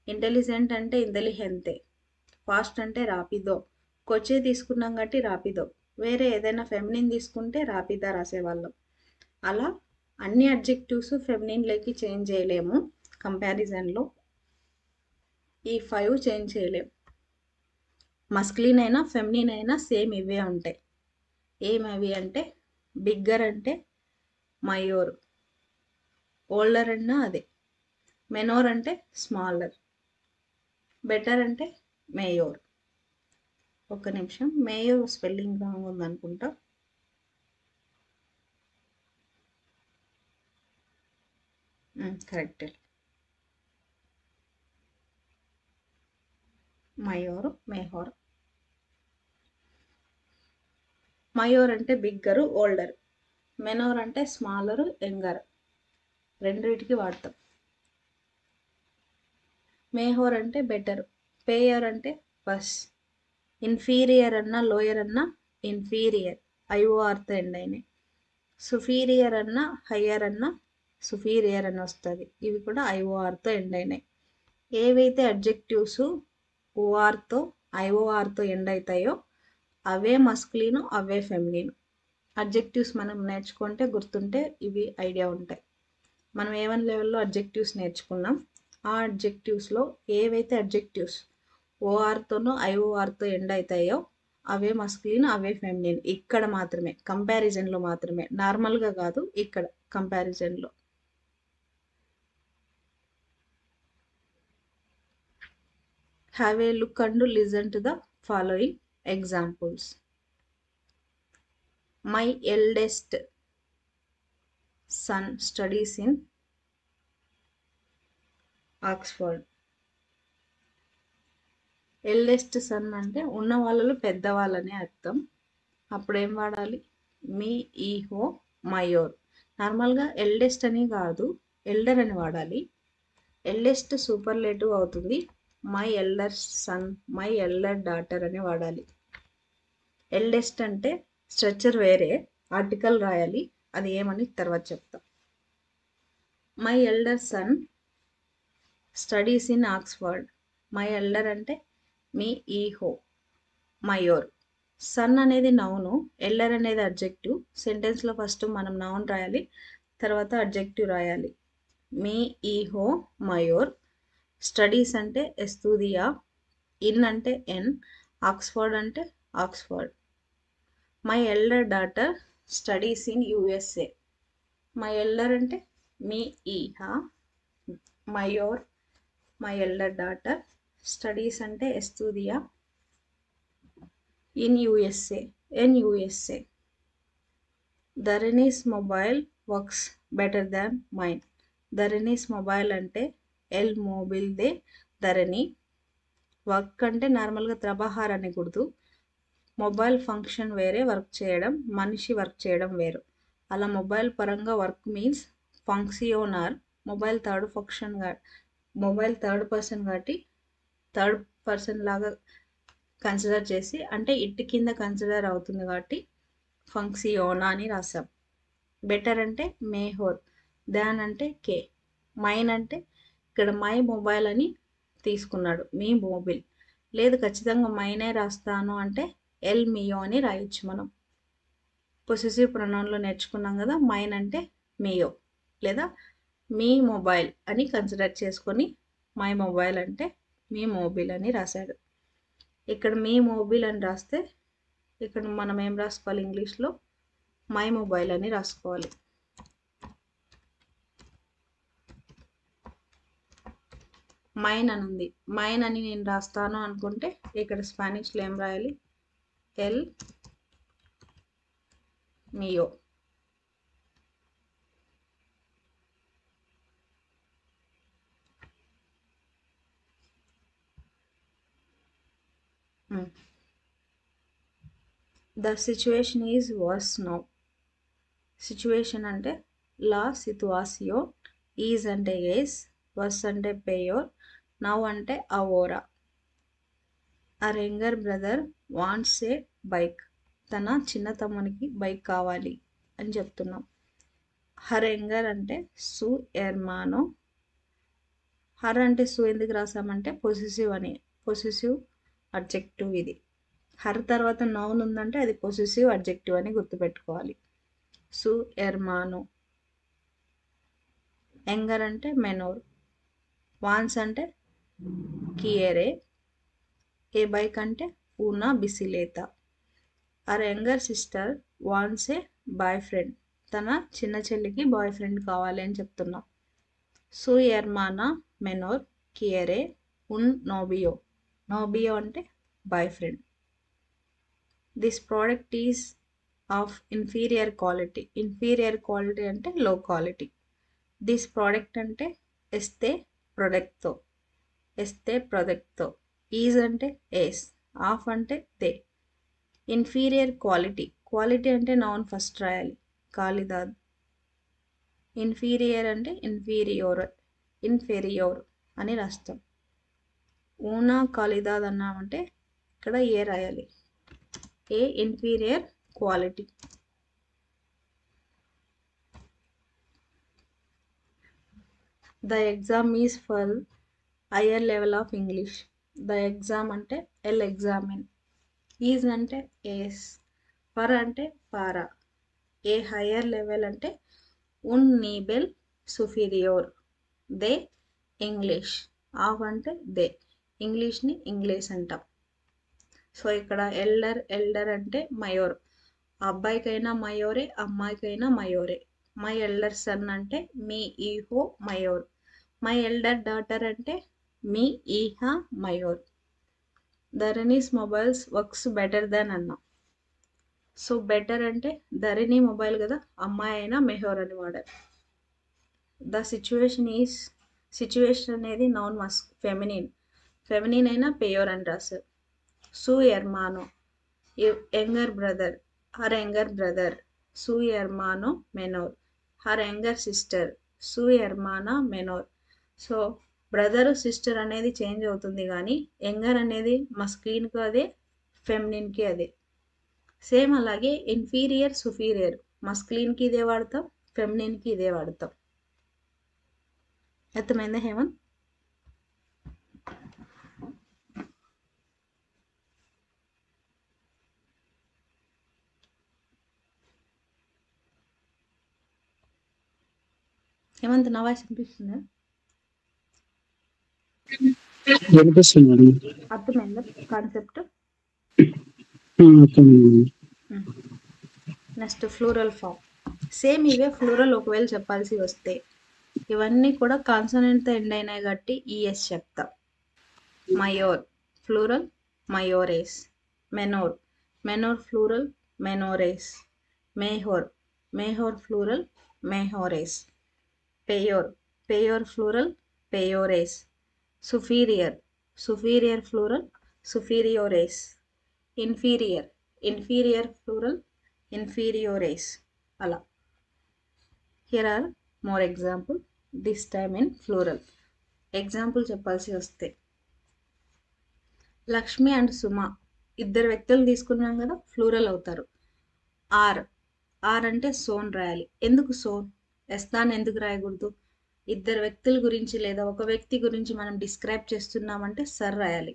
ఇంటెలిజెంట్ అంటే ఇంటెలిజెంతే. ఫాస్ట్ అంటే రాపిదో. కొచ్చే తీసుకున్నాం కాబట్టి రాపిదో. వేరే ఏదైనా ఫెమినిన్ తీసుకుంటే రాపిదా రాసేవాళ్ళం. అలా అన్ని అడ్జెక్టివ్స్ ఫెమినిన్లోకి చేంజ్ చేయలేము కంపారిజన్లో. ఈ 5 చేంజ్ చేయలేము. మస్కులిన్ అయినా ఫెమినిన్ అయినా సేమ్ ఇవే ఉంటాయి. ఏమవి అంటే బిగ్గర్ అంటే మయోర్, ఓల్డర్ అన్నా అదే, మెనోర్ అంటే స్మాలర్, బెటర్ అంటే మేయోర్. ఒక్క నిమిషం, మేయోర్ స్పెల్లింగ్ రాంగ్ ఉందనుకుంటా. కరెక్ట్. మయోర్, మేహోర్. మయోర్ అంటే బిగ్గరు, ఓల్డర్. మెనోర్ అంటే స్మాలరు, యంగర్. రెండింటికి వాడతాం. మేహోర్ అంటే బెటర్. పేయర్ అంటే ఫస్. ఇన్ఫీరియర్ అన్నా లోయర్ అన్నా ఇన్ఫీరియర్, ఐఓఆర్తో ఎండ్ అయినాయి. సుఫీరియర్ అన్నా హయ్యర్ అన్నా సుఫీరియర్ అని వస్తుంది. ఇవి కూడా ఐఓఆర్తో ఎండ్ అయినాయి. ఏవైతే అడ్జెక్టివ్స్ ఓఆర్తో ఐఓఆర్తో ఎండ్ అవుతాయో అవే మస్కులిన్, అవే ఫెమినిన్. అడ్జెక్టివ్స్ మనం నేర్చుకుంటే గుర్తుంటే ఇవి ఐడియా ఉంటాయి. మనం A1 లెవెల్లో అడ్జెక్టివ్స్ నేర్చుకున్నాం. ఆ అడ్జెక్టివ్స్లో ఏవైతే అడ్జెక్టివ్స్ ఓఆర్తోనో ఐఓఆర్తో ఎండ్ అవుతాయో అవే మస్కులిన్, అవే ఫెమినిన్. ఇక్కడ మాత్రమే, కంపారిజన్లో మాత్రమే, నార్మల్గా కాదు, ఇక్కడ కంపారిజన్లో. Have a look and listen to the following examples. My eldest son studies in Oxford. Eldest son అంటే ఉన్న వాళ్ళలో పెద్దవాళ్ళనే అర్థం. అప్పుడు ఏం వాడాలి? మీ, ఈహో, మయోర్. నార్మల్గా ఎల్డెస్ట్ అని కాదు, ఎల్డర్ అని వాడాలి. ఎల్డెస్ట్ సూపర్లేటివ్ అవుతుంది. My elder sun, my elder daughter అని వాడాలి. ఎల్డెస్ట్ అంటే స్ట్రక్చర్ వేరే, ఆర్టికల్ రాయాలి. అది ఏమని తర్వాత చెప్తా. My elder sun studies in Oxford. My elder అంటే మీ, ఈహో, మయోర్. సన్ అనేది నౌను, ఎల్డర్ అనేది అడ్జెక్టివ్. సెంటెన్స్లో ఫస్ట్ మనం నౌన్ రాయాలి, తర్వాత అడ్జెక్టివ్ రాయాలి. మీ, ఈహో, మయోర్. స్టడీస్ అంటే ఎస్తూదియా, ఇన్ అంటే ఎన్, ఆక్స్ఫర్డ్ అంటే Oxford. My elder daughter studies in USA. My elder అంటే మీ, ఈహా, మయోర్. మై ఎల్డర్ డాటర్ స్టడీస్ అంటే ఎస్తూదియా ఇన్ యూఎస్ఏ, ఎన్ USA. Dharani's mobile works better than mine. Dharani's mobile అంటే ఎల్ మోబిల్ దే ధరణి. వర్క్ అంటే నార్మల్గా త్రబహార్ అనకూడదు, మొబైల్ ఫంక్షన్ వేరే, వర్క్ చేయడం, మనిషి వర్క్ చేయడం వేరు. అలా మొబైల్ పరంగా వర్క్ మీన్స్ ఫంక్షియోనార్. మొబైల్ థర్డ్ పర్సన్ కాబట్టి థర్డ్ పర్సన్ లాగా కన్సిడర్ చేసి, అంటే ఇట్ కింద కన్సిడర్ అవుతుంది కాబట్టి ఫంక్షియోనా అని రాసాం. బెటర్ అంటే మేహోర్, దాన్ అంటే కే, మైన్ అంటే ఇక్కడ మై మొబైల్ అని తీసుకున్నాడు, మీ మొబైల్. లేదు ఖచ్చితంగా మైనే రాస్తాను అంటే ఎల్ మియో అని రాయొచ్చు మనం. పొసెసివ్ ప్రొనౌన్లో నేర్చుకున్నాం కదా, మైన్ అంటే మియో లేదా మీ మొబైల్ అని కన్సిడర్ చేసుకొని మై మొబైల్ అంటే మీ మొబైల్ అని రాశాడు. ఇక్కడ మీ మొబైల్ అని రాస్తే ఇక్కడ మనం ఏం రాసుకోవాలి, ఇంగ్లీష్లో మై మొబైల్ అని రాసుకోవాలి. మైన్ అని ఉంది, మైన్ అని నేను రాస్తాను అనుకుంటే ఇక్కడ స్పానిష్లో ఏం రాయాలి, ఎల్ మియో. The situation is worse now. Situation అంటే లా సితువాసియో, ఈజ్ అంటే ఎస్, వర్స్ అంటే పేయోర్, నౌ అంటే అవోరా. Our younger brother wants a bike. తన చిన్న తమ్మునికి బైక్ కావాలి అని చెప్తున్నాం. హర్ యంగర్ అంటే సు ఎర్మానో. హర్ అంటే సు ఎందుకు రాసామంటే పొసెసివ్ అని, పొసెసివ్ అడ్జెక్టివ్ ఇది. హర్ తర్వాత నౌన్ ఉందంటే అది పొసెసివ్ అడ్జెక్టివ్ అని గుర్తుపెట్టుకోవాలి. సు ఎర్మానో. యంగర్ అంటే మెనోర్. వాన్స్ అంటే కియరే. ఏ బైక్ అంటే పూనా బిసిలేత. Our younger sister wants a boyfriend. తన చిన్న చెల్లికి బాయ్ ఫ్రెండ్ కావాలి అని చెప్తున్నాం. సు ఎర్మానా మెనోర్ కియరే ఉన్ నోబియో. నోబియో అంటే boy friend. This product is of inferior quality. Inferior quality అంటే లో క్వాలిటీ. దిస్ ప్రోడక్ట్ అంటే ఎస్తే ప్రొడక్ట్తో, ఎస్తే ప్రొడక్ట్తో. ఈజ్ అంటే ఎస్, ఆఫ్ అంటే దే. ఇన్ఫీరియర్ క్వాలిటీ, క్వాలిటీ అంటే నౌన్ ఫస్ట్ రాయాలి, కాలిదాద్. ఇన్ఫీరియర్ అంటే ఇన్ఫీరియోర్, ఇన్ఫెరియోర్ అని రాస్తాం. ఊనా కాలిదాద్ అన్నామంటే ఇక్కడ ఏ రాయాలి, ఏ inferior quality. The exam is for higher level of English. The exam అంటే ఎల్ ఎగ్జామిన్. ఈజ్ అంటే ఎస్, ఫర్ అంటే పారా, ఏ హయ్యర్ లెవెల్ అంటే ఉన్ నీబెల్ సుఫీరియోర్, దే ఇంగ్లీష్, ఆఫ్ అంటే దే, ఇంగ్లీష్ని ఇంగ్లీష్ అంటాం. సో ఇక్కడ ఎల్డర్ అంటే మయోర్. అబ్బాయికైనా మయోరే, అమ్మాయికైనా మయోరే. మై ఎల్డర్ సన్ అంటే మీ ఈహో మయోర్. మై ఎల్డర్ డాటర్ అంటే మీ ఈహా మయోర్. Dharani's mobiles works better than అన్నాం. సో బెటర్ అంటే ధరణి మొబైల్ కదా, అమ్మాయి అయినా మెహోర్ అని వాడారు. ద సిచ్యువేషన్ ఈజ్, సిచ్యువేషన్ అనేది నౌన్ ఫెమినిన్, ఫెమినిన్ అయినా పేయోర్ అని రాశారు. సు ఎర్మానో younger brother, her younger brother. సు ఎర్మానో మెనోర్. హర్ యంగర్ సిస్టర్, సు ఎర్మానా మెనోర్. సో బ్రదర్ సిస్టర్ అనేది చేంజ్ అవుతుంది కానీ యంగర్ అనేది మస్క్లీన్కి అదే, ఫెమినిన్కి అదే. సేమ్ అలాగే ఇన్ఫీరియర్ సుఫీరియర్, మస్క్లీన్కి ఇదే వాడతాం, ఫెమినిన్కి ఇదే వాడతాం. అర్థమైందా హేమంత్? హేమంత్ నా వాయిస్ వినిపిస్తుందా? వినిపిస్తుంది. అర్థమైందా concept? Next plural form. Same ఇవే ఫ్లూరల్ ఒకవేళ చెప్పాల్సి వస్తే. ఇవన్నీ కూడా కాన్సనెంట్తో ఎండ్ అయినాయి కాబట్టి ఈఎస్ చెప్తాం. మయోర్ ఫ్లూరల్ మయోరేస్. మెనోర్, మెనోర్ ఫ్లూరల్ మెనోరేస్. మేహోర్, మేహోర్ ఫ్లూరల్ మేహోరేస్. పేయోర్, పేయోర్ ఫ్లూరల్ పేయోరేస్. సుఫీరియర్, సుఫీరియర్ ఫ్లూరల్ సుఫీరియోరేస్. ఇన్ఫీరియర్, ఇన్ఫీరియర్ ప్లూరల్ ఇన్ఫీరియోరేస్ అలా. Here are more example, this time in plural. Example చెప్పాల్సి వస్తే, లక్ష్మి అండ్ సుమ ఇద్దరు వ్యక్తులు తీసుకున్నాం కదా, ఫ్లూరల్ అవుతారు. ఆర్, ఆర్ అంటే సోన్ రాయాలి. ఎందుకు సోన్? దాన్ని ఎందుకు రాయకూడదు? ఇద్దరు వ్యక్తుల గురించి లేదా ఒక వ్యక్తి గురించి మనం డిస్క్రైబ్ చేస్తున్నామంటే సర్ రాయాలి.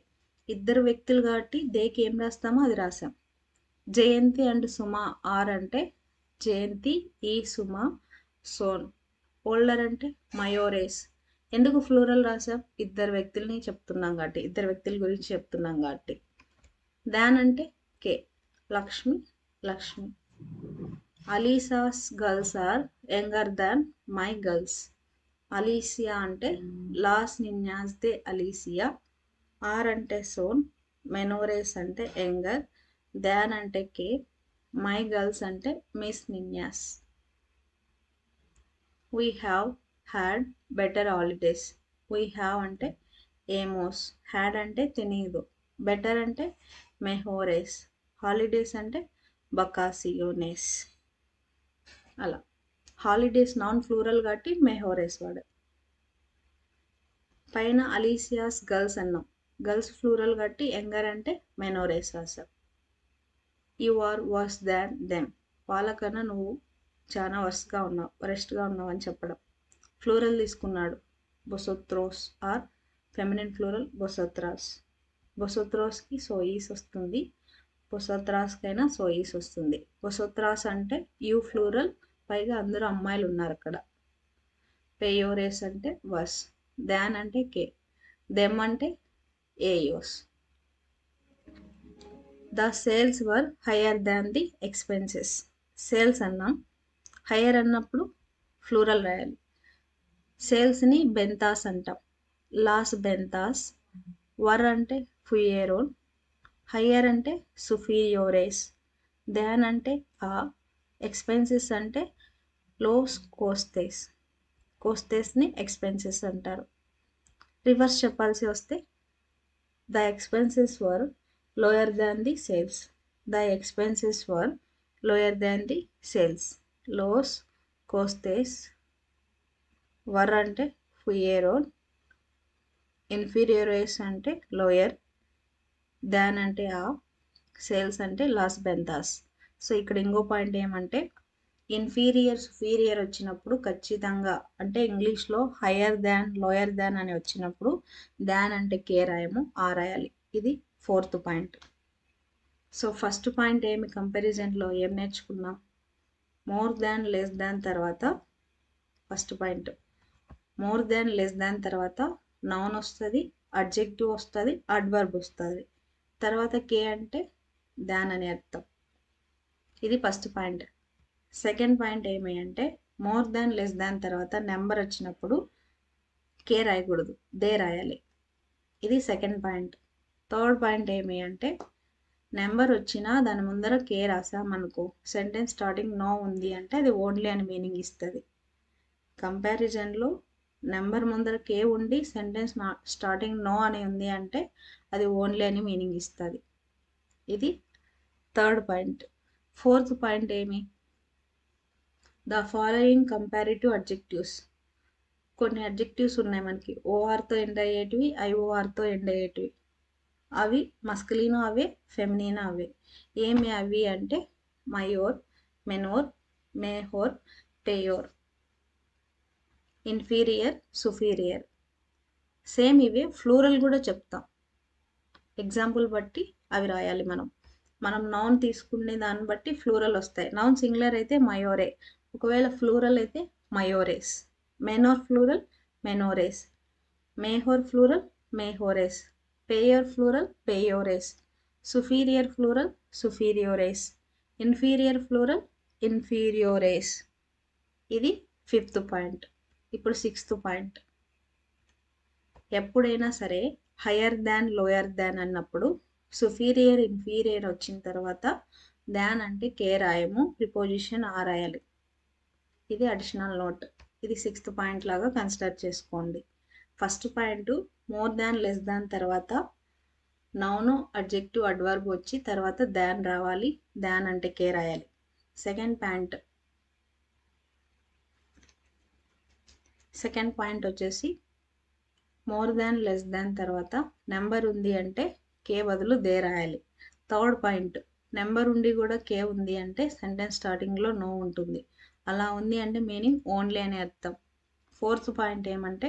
ఇద్దరు వ్యక్తులు కాబట్టి దేకి ఏం రాస్తామో అది రాసాం. జయంతి అండ్ సుమ ఆర్ అంటే జయంతి ఈ సుమ సోన్. ఓల్డర్ అంటే మయోరేస్. ఎందుకు ఫ్లూరల్ రాసాం? ఇద్దరు వ్యక్తుల్ని చెప్తున్నాం కాబట్టి, ఇద్దరు వ్యక్తుల గురించి చెప్తున్నాం కాబట్టి. దాన్ అంటే కే, Lakshmi Lakshmi. Alicia's girls are younger than my girls. Alicia అంటే లాస్ నిన్యాస్ దే అలీసియా. ఆర్ అంటే సోన్, మెనోరేస్ అంటే యంగర్, దాన్ అంటే కే, మై గర్ల్స్ అంటే మిస్ నిన్యాస్. We have had better holidays. We have అంటే ఏమోస్, హ్యాడ్ అంటే తెలీదు, బెటర్ అంటే మెహోరేస్, హాలిడేస్ అంటే బకాసియోనేస్. అలా హాలిడేస్ నాన్ ఫ్లూరల్ కాబట్టి మెహోరేస్ వాడు. పైన అలీసియాస్ గర్ల్స్ అన్నాం, గర్ల్స్ ఫ్లూరల్ కాబట్టి యంగర్ అంటే మెనోరేస్ రాసాం. You are worse than them, వాళ్ళకన్నా నువ్వు చాలా వర్స్గా ఉన్నావు, వరెస్ట్గా ఉన్నావు అని చెప్పడం. ఫ్లూరల్ తీసుకున్నాడు, బొసొత్రోస్ ఆర్ ఫెమినిన్ ఫ్లూరల్ బొసొత్రాస్. బొసొత్రోస్కి సోయిస్ వస్తుంది, బొసొత్రాస్కైనా సోయిస్ వస్తుంది. బొసొత్రాస్ అంటే యూ ఫ్లూరల్, పైగా అందరూ అమ్మాయిలు ఉన్నారు అక్కడ. పేయోరేస్ అంటే వర్స్, దాన్ అంటే కే, దెమ్ అంటే ఏయోస్. The sales were higher than the expenses. Sales అన్నాం, హయ్యర్ అన్నప్పుడు ఫ్లూరల్ రాయాలి. సేల్స్ని బెంతాస్ అంటాం, లాస్ బెంతాస్. వర్ అంటే ఫుయేరోన్, హయ్యర్ అంటే సుఫీరియోరేస్, దాన్ అంటే ఆ, ఎక్స్పెన్సెస్ అంటే లోస్ కోస్తేస్. కోస్తేస్ని ఎక్స్పెన్సెస్ అంటారు. రివర్స్ చెప్పాల్సి వస్తే, the expenses were lower than the sales. The expenses were lower than the sales. లోస్ కోస్తేస్, వర్ అంటే ఫుయేరోన్, ఇన్ఫీరియోరేస్ అంటే లోయర్, దాన్ అంటే ఆ, సేల్స్ అంటే లాస్ బెంతాస్. సో ఇక్కడ ఇంకో పాయింట్ ఏమంటే, ఇన్ఫీరియర్ సుపీరియర్ వచ్చినప్పుడు ఖచ్చితంగా, అంటే ఇంగ్లీష్లో హయ్యర్ దాన్ లోయర్ దాన్ అని వచ్చినప్పుడు దాన్ అంటే కే రాయము, ఆ రాయాలి. ఇది fourth point. So first point ఏమి, కంపారిజన్లో ఏం నేర్చుకున్నాం? మోర్ దాన్ లెస్ దాన్ తర్వాత first point, more than less దాన్ తర్వాత నౌన్ వస్తుంది, అడ్జెక్టివ్ వస్తుంది, అడ్వర్బ్ వస్తుంది, తర్వాత కే అంటే దాన్ అని అర్థం. ఇది ఫస్ట్ పాయింట్. సెకండ్ పాయింట్ ఏమి అంటే, మోర్ దాన్ లెస్ దాన్ తర్వాత నెంబర్ వచ్చినప్పుడు కే రాయకూడదు, దే రాయాలి. ఇది సెకండ్ పాయింట్. థర్డ్ పాయింట్ ఏమి అంటే, నెంబర్ వచ్చినా దాని ముందర కే రాసామనుకో, సెంటెన్స్ స్టార్టింగ్ నో ఉంది అంటే అది ఓన్లీ అని మీనింగ్ ఇస్తుంది. కంపారిజన్లో నెంబర్ ముందర కే ఉండి సెంటెన్స్ స్టార్టింగ్ నో అని ఉంది అంటే అది ఓన్లీ అని మీనింగ్ ఇస్తుంది. ఇది థర్డ్ పాయింట్. ఫోర్త్ పాయింట్ ఏమి, ద ఫాలోయింగ్ కంపారిటివ్ అడ్జెక్టివ్స్. కొన్ని అడ్జెక్టివ్స్ ఉన్నాయి మనకి, ఓఆర్తో ఎండ్ అయ్యేటివి, ఐఓఆర్తో ఎండ్ అయ్యేటివి. అవి మస్కులినో అవే, ఫెమినినో అవే. ఏమి అవి అంటే, మయోర్, మెనోర్, మేహోర్, పేయోర్. ఇన్ఫీరియర్, సుపీరియర్. సేమ్ ఇవే ఫ్లూరల్ కూడా చెప్తాం, ఎగ్జాంపుల్ బట్టి అవి రాయాలి. మనం నౌన్ తీసుకునే దాన్ని బట్టి ఫ్లూరల్ వస్తాయి. నౌన్ సింగులర్ అయితే మయోరే, ఒకవేళ ఫ్లూరల్ అయితే మయోరేస్. మెనోర్ ఫ్లూరల్ మెనోరేస్, మేహోర్ ఫ్లూరల్ మేహోరేస్, పేయోర్ ఫ్లూరల్ పేయోరేస్, సుపీరియర్ ఫ్లూరల్ సుపీరియోరేస్, ఇన్ఫీరియర్ ఫ్లూరల్ ఇన్ఫీరియోరేస్. ఇది ఫిఫ్త్ పాయింట్. ఇప్పుడు సిక్స్త్ పాయింట్. ఎప్పుడైనా సరే హయ్యర్ దాన్ లోయర్ దాన్ అన్నప్పుడు సుపీరియర్ ఇన్ఫీరియర్ వచ్చిన తర్వాత దాన్ అంటే కే రాయము, ప్రిపోజిషన్ ఆ రాయాలి. ఇది అడిషనల్ నోట్. ఇది సిక్స్త్ పాయింట్ లాగా కన్సిడర్ చేసుకోండి. First point, more than less దాన్ తర్వాత నౌను అడ్జెక్టివ్ అడ్వర్బ్ వచ్చి తర్వాత దాన్ రావాలి. దాన్ అంటే కే రాయాలి. సెకండ్ పాయింట్ వచ్చేసి మోర్ దాన్ లెస్ దాన్ తర్వాత నెంబర్ ఉంది అంటే కే బదులు దే రాయాలి. థర్డ్ పాయింట్ నెంబర్ ఉండి కూడా కే ఉంది అంటే సెంటెన్స్ స్టార్టింగ్లో నో ఉంటుంది. అలా ఉంది అంటే మీనింగ్ ఓన్లీ అని అర్థం. ఫోర్త్ పాయింట్ ఏమంటే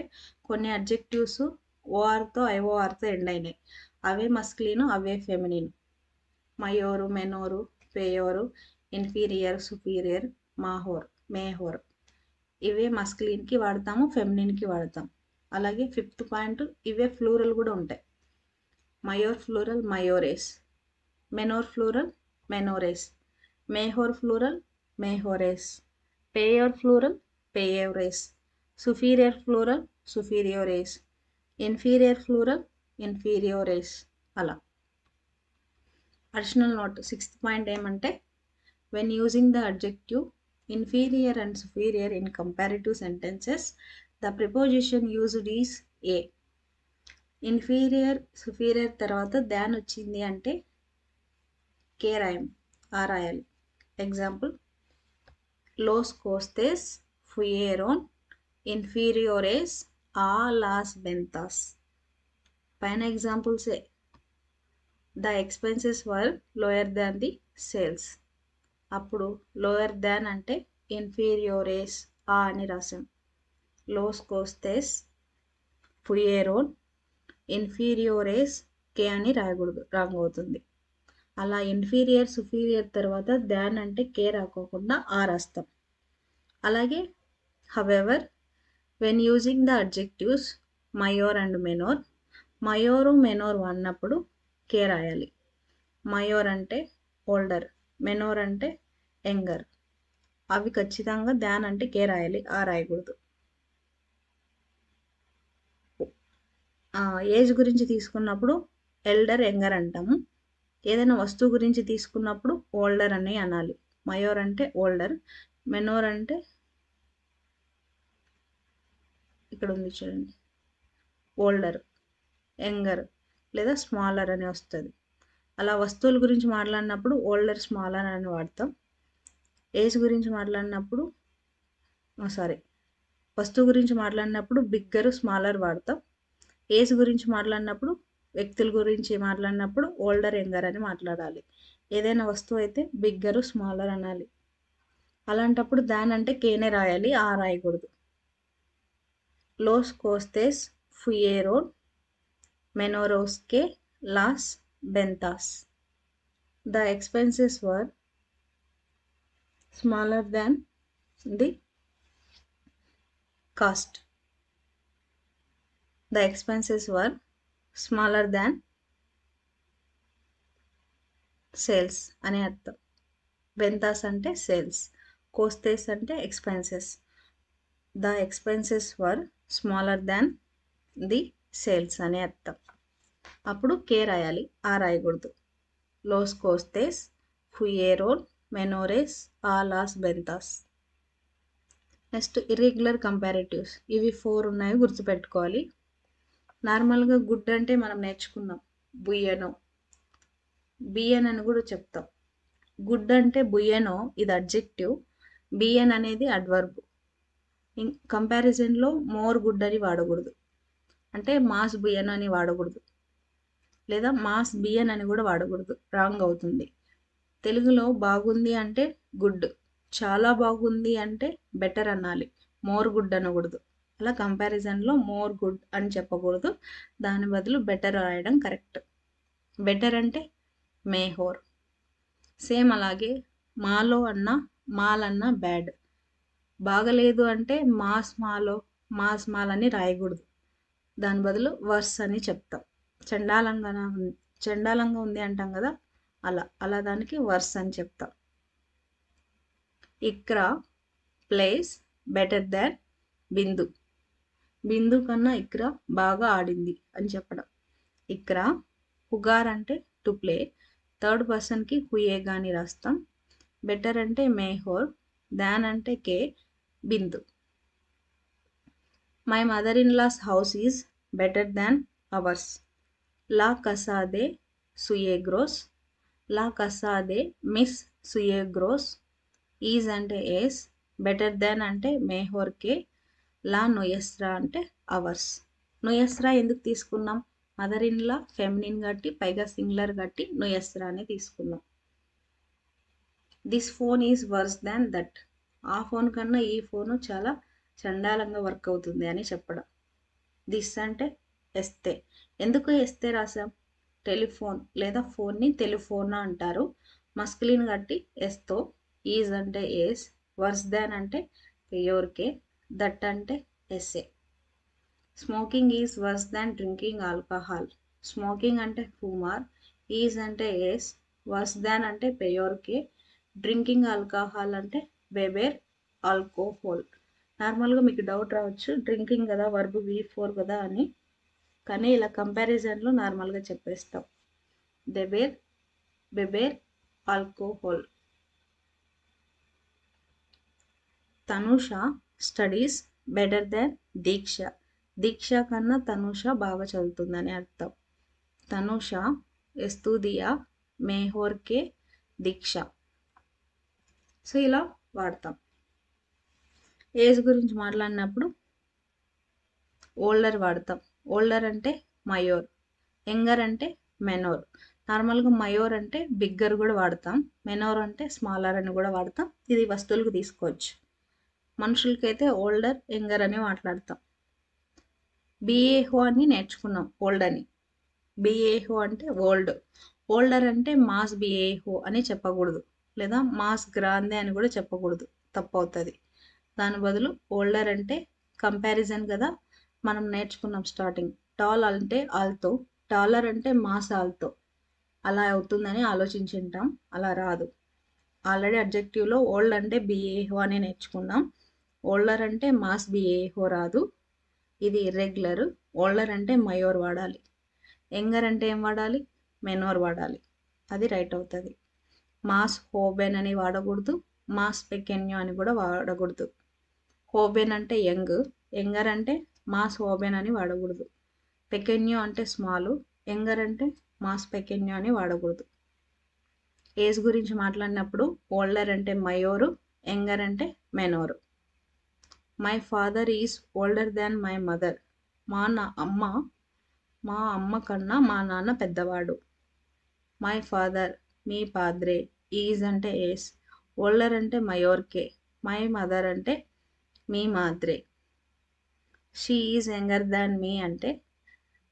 కొన్ని అడ్జెక్టివ్స్ ఓఆర్తో ఐఓఆర్తో ఎండ్ అయినాయి. అవే మస్క్లీను అవే ఫెమినిన్. మయోరు, మెనోరు, పేయోరు, ఇన్ఫీరియర్, సుపీరియర్, మాహోర్, మేహోర్ ఇవే మస్క్లీన్కి వాడతాము, ఫెమినిన్కి వాడతాం. అలాగే ఫిఫ్త్ పాయింట్ ఇవే ఫ్లూరల్ కూడా ఉంటాయి. మయోర్ ఫ్లూరల్ మయోరేస్, మెనోర్ ఫ్లూరల్ మెనోరేస్, మేహోర్ ఫ్లూరల్ మేహోరేస్, పేయోర్ ఫ్లూరల్ పేయోరేస్, సుపీరియర్ ఫ్లూరల్ సుపీరియోరేస్, ఇన్ఫీరియర్ ఫ్లూరల్ ఇన్ఫీరియోరేస్. అలా అడిషనల్ నోట్ సిక్స్త్ పాయింట్ ఏమంటే when using the adjective inferior and superior in comparative sentences, the preposition used is a. ఇన్ఫీరియర్ సుపీరియర్ తర్వాత దాన్ వచ్చింది అంటే కే రాయాలి. Example los costes fueron inferiores a las ventas. పైన ఎగ్జాంపుల్సే. The expenses were lower than the sales. అప్పుడు లోయర్ దాన్ అంటే ఇన్ఫీరియోరేస్ ఆ అని రాసాం. లోస్ కోస్తేస్ ఫుయేరోన్ ఇన్ఫీరియోరేస్ కే అని రాయకూడదు, రాంగ్ అవుతుంది. అలా ఇన్ఫీరియర్ సుపీరియర్ తర్వాత దాన్ అంటే కే రాకోకుండా ఆ రాస్తాం. అలాగే however when using the adjectives మయోర్ అండ్ మెనోర్, మయోరు మెనోర్ అన్నప్పుడు కే రాయాలి. మయోర్ అంటే ఓల్డర్, మెనోర్ అంటే యంగర్. అవి ఖచ్చితంగా దాన్ అంటే కే రాయాలి, ఆ రాయకూడదు. ఏజ్ గురించి తీసుకున్నప్పుడు ఎల్డర్ యంగర్ అంటాము. ఏదైనా వస్తువు గురించి తీసుకున్నప్పుడు ఓల్డర్ అని అనాలి. మయోర్ అంటే ఓల్డర్, మెనోర్ అంటే ఇక్కడ ఉంది చూడండి ఓల్డర్, యంగర్ లేదా స్మాలర్ అని వస్తుంది. అలా వస్తువుల గురించి మాట్లాడినప్పుడు ఓల్డర్ స్మాలర్ అని వాడతాం. ఏజ్ గురించి మాట్లాడినప్పుడు వస్తువు గురించి మాట్లాడినప్పుడు బిగ్గర్ స్మాలర్ వాడతాం. ఏజ్ గురించి మాట్లాడినప్పుడు వ్యక్తుల గురించి మాట్లాడినప్పుడు ఓల్డర్ యంగర్ అని మాట్లాడాలి. ఏదైనా వస్తువు అయితే బిగ్గరు స్మాలర్ అనాలి. అలాంటప్పుడు దాని అంటే కేనే రాయాలి, ఆ రాయకూడదు. లోస్ కోస్తేస్ ఫుయేరోన్ మెనోరోస్కే లాస్ బెంతాస్. The expenses were smaller than the cost. The expenses were smaller than sales అని అర్థం. బెంతాస్ అంటే సేల్స్, కోస్తేస్ అంటే expenses. The expenses were smaller than the sales అని అర్థం. అప్పుడు కే రాయాలి, ఆ రాయకూడదు. లోస్ కోస్తేస్ ఫుయేరోన్ మెనోరేస్ ఆ లాస్ బెంతాస్. Next irregular comparatives. ఇవి 4 ఉన్నాయి, గుర్తుపెట్టుకోవాలి. నార్మల్గా గుడ్ అంటే మనం నేర్చుకున్నాం బుయ్యనో, బిఎన్ అని కూడా చెప్తాం. గుడ్ అంటే బుయ్యనో ఇది అడ్జెక్టివ్, బిఎన్ అనేది అడ్వర్బ్. కంపారిజన్లో మోర్ గుడ్ అని వాడకూడదు, అంటే మాస్ బుయ్యన్ అని వాడకూడదు, లేదా మాస్ బిఎన్ అని కూడా వాడకూడదు, రాంగ్ అవుతుంది. తెలుగులో బాగుంది అంటే గుడ్, చాలా బాగుంది అంటే బెటర్ అనాలి, మోర్ గుడ్ అనకూడదు. అలా కంపారిజన్లో మోర్ గుడ్ అని చెప్పకూడదు, దాని బదులు బెటర్ రాయడం కరెక్ట్. బెటర్ అంటే మేహోర్. సేమ్ అలాగే మాలో అన్న మాల్ అన్న బ్యాడ్. బాగలేదు అంటే మాస్ మాల్ అని రాయకూడదు, దాని బదులు వర్స్ అని చెప్తాం. చండాలంగా ఉంది అంటాం కదా, అలా దానికి వర్స్ అని చెప్తాం. ఇక్రా ప్లేస్ బెటర్ దాన్ బిందు. బిందు కన్నా ఇక్రా బాగా ఆడింది అని చెప్పడం. ఇక్రా. హుగార్ అంటే టు ప్లే, థర్డ్ పర్సన్కి హుయేగా అని రాస్తాం. బెటర్ అంటే మేహోర్, దాన్ అంటే కే, Bindu. My mother in law's house is better than ours. లా కసా దే సుయేగ్రోస్, లా కసా దే మిస్ సుయేగ్రోస్, ఈజ్ అంటే ఏస్, బెటర్ దెన్ అంటే మేహోర్ కే, లా నొయస్రా అంటే అవర్స్. నొయస్రా ఎందుకు తీసుకున్నాం? మదర్ ఇన్ లా ఫెమినిన్ గట్టి పైగా సింగులర్ గట్టి నొయస్రా అని తీసుకున్నాం. This phone is worse than that, ఆ ఫోన్ కన్నా ఈ ఫోను చాలా చండాలంగా వర్క్ అవుతుంది అని చెప్పడం. దిస్ అంటే ఎస్తే, ఎందుకు ఎస్తే రాసాం? టెలిఫోన్ లేదా ఫోన్ని టెలిఫోనా అంటారు. మస్కులిన్ గట్టి ఎస్తో, ఈజ్ అంటే ఏస్, వర్స్ దాన్ అంటే పెయోర్కే, దట్ అంటే ఎస్ఏ. Smoking is worse than drinking alcohol, smoking అంటే ఫూమార్, ఈజ్ అంటే ఏస్, వర్స్ దాన్ అంటే పెయోర్కే, డ్రింకింగ్ ఆల్కహాల్ అంటే బెబేర్ ఆల్కోహోల్. నార్మల్గా మీకు డౌట్ రావచ్చు, డ్రింకింగ్ కదా వర్బ్ V4 కదా అని, కానీ ఇలా కంపారిజన్లో నార్మల్గా చెప్పేస్తాం. బెబేర్ ఆల్కోహోల్. తనుష స్టడీస్ బెటర్ దెన్ దీక్ష, దీక్ష కన్నా తనుష బాగా చదువుతుందని అర్థం. తనుష ఎస్తూదియా మేహోర్ కే దీక్ష. సో ఇలా వాడతాం. ఏజ్ గురించి మాట్లాడినప్పుడు ఓల్డర్ వాడతాం. ఓల్డర్ అంటే మయోర్, యంగర్ అంటే మెనోర్. నార్మల్గా మయోర్ అంటే బిగ్గర్ కూడా వాడతాం, మెనోర్ అంటే స్మాలర్ అని కూడా వాడతాం. ఇది వస్తువులకు తీసుకోవచ్చు. మనుషులకైతే ఓల్డర్ యంగర్ అని మాట్లాడతాం. బిఏహో అని నేర్చుకున్నాం, ఓల్డ్ అని. బిఏహో అంటే ఓల్డ్, ఓల్డర్ అంటే మాస్ బిఏహో అని చెప్పకూడదు, లేదా మాస్ గ్రాందే అని కూడా చెప్పకూడదు, తప్పు అవుతుంది. దాని బదులు ఓల్డర్ అంటే కంపారిజన్ కదా మనం నేర్చుకున్నాం స్టార్టింగ్. టాల్ అంటే ఆల్తో, టాలర్ అంటే మాస్ ఆల్తో, అలా అవుతుందని ఆలోచించుంటాం, అలా రాదు. ఆల్రెడీ అబ్జెక్టివ్లో ఓల్డ్ అంటే బిఏహో అని నేర్చుకున్నాం. ఓల్డర్ అంటే మాస్ బిఏహో రాదు, ఇది ఇర్రెగ్యులర్. ఓల్డర్ అంటే మయోర్ వాడాలి. యంగర్ అంటే ఏం వాడాలి? మెనోర్ వాడాలి, అది రైట్ అవుతుంది. మాస్ హోబెన్ అని వాడకూడదు, మాస్ పెకెన్యో అని కూడా వాడకూడదు. హోబెన్ అంటే యంగ్, యంగర్ అంటే మాస్ హోబెన్ అని వాడకూడదు. పెకెన్యో అంటే స్మాలు, యంగర్ అంటే మాస్ పెకెన్యో అని వాడకూడదు. ఏజ్ గురించి మాట్లాడినప్పుడు ఓల్డర్ అంటే మయోరు, యంగర్ అంటే మెనోరు. My father is older than my mother, మా అమ్మ కన్నా మా నాన్న పెద్దవాడు. మై ఫాదర్ మీ పాద్రే, ఈజ్ అంటే ఏస్, ఓల్డర్ అంటే మయోర్కే, మై మదర్ అంటే మీ మాద్రే. She is younger than me అంటే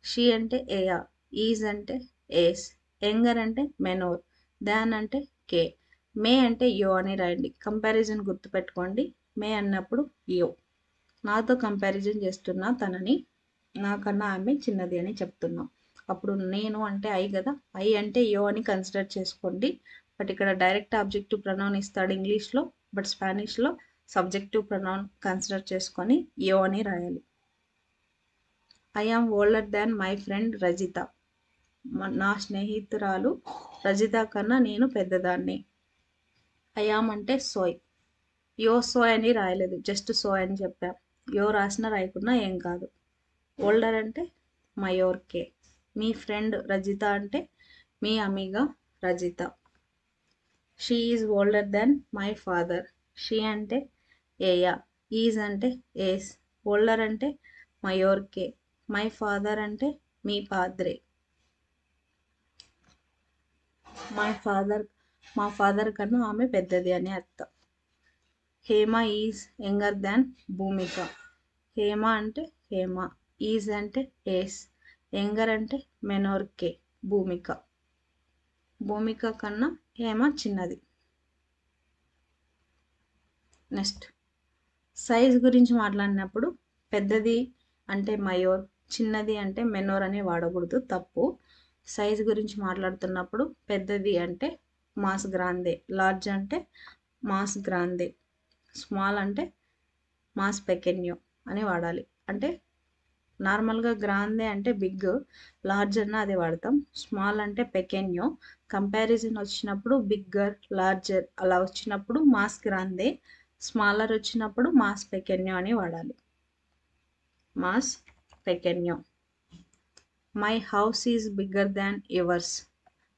షీ అంటే ఏయా, ఈజ్ అంటే ఏస్, యంగర్ అంటే మెనోర్, దాన్ అంటే కే, మే అంటే యో అని రాయండి. కంపారిజన్ గుర్తుపెట్టుకోండి, మే అన్నప్పుడు యో. నాతో కంపారిజన్ చేస్తున్నా తనని, నాకన్నా ఆమె చిన్నది అని చెప్తున్నాం. అప్పుడు నేను అంటే ఐ కదా, ఐ అంటే యో అని కన్సిడర్ చేసుకోండి. బట్ ఇక్కడ డైరెక్ట్ ఆబ్జెక్టివ్ ప్రొనౌన్ ఇస్తాడు ఇంగ్లీష్లో, బట్ స్పానిష్లో సబ్జెక్టివ్ ప్రొనౌన్ కన్సిడర్ చేసుకొని యో అని రాయాలి. I am older than my friend Rajitha, నా స్నేహితురాలు రజిత కన్నా నేను పెద్దదాన్ని. ఐ ఆమ్ అంటే సోయ్, యో సోయ్ అని రాయలేదు, జస్ట్ సోయ్ అని చెప్పాం. యో రాసినా రాయకున్నా ఏం కాదు. ఓల్డర్ అంటే మయోర్కే. మీ ఫ్రెండ్ రజిత అంటే మీ అమిగా Rajitha. She is older than my father, she అంటే ఏయా, ఈజ్ అంటే ఏస్, ఓల్డర్ అంటే మయోర్కే, మై ఫాదర్ అంటే మీ పాద్రే. మా ఫాదర్ కన్నా ఆమె పెద్దది అని అర్థం. హేమ ఈజ్ యంగర్ దాన్ భూమిక, హేమ అంటే హేమ, ఈజ్ అంటే ఏస్, యంగర్ అంటే మెనోర్కే, భూమిక. భూమిక కన్నా హేమ చిన్నది. నెక్స్ట్ సైజ్ గురించి మాట్లాడినప్పుడు పెద్దది అంటే మయోర్, చిన్నది అంటే మెనోర్ అని వాడకూడదు, తప్పు. సైజ్ గురించి మాట్లాడుతున్నప్పుడు పెద్దది అంటే మాస్ గ్రాందే, లార్జ్ అంటే మాస్ గ్రాందే, స్మాల్ అంటే మాస్ పెకెన్యో అని వాడాలి. అంటే నార్మల్గా గ్రాందే అంటే బిగ్, లార్జ్ అన్న అదే వాడతాం. స్మాల్ అంటే పెకెన్యో. కంపారిజన్ వచ్చినప్పుడు బిగ్గర్, లార్జర్ అలా వచ్చినప్పుడు మాస్ గ్రాందే, స్మాలర్ వచ్చినప్పుడు మాస్ పెకెన్యో అని వాడాలి. మాస్ పెకెన్యో. My house is bigger than yours.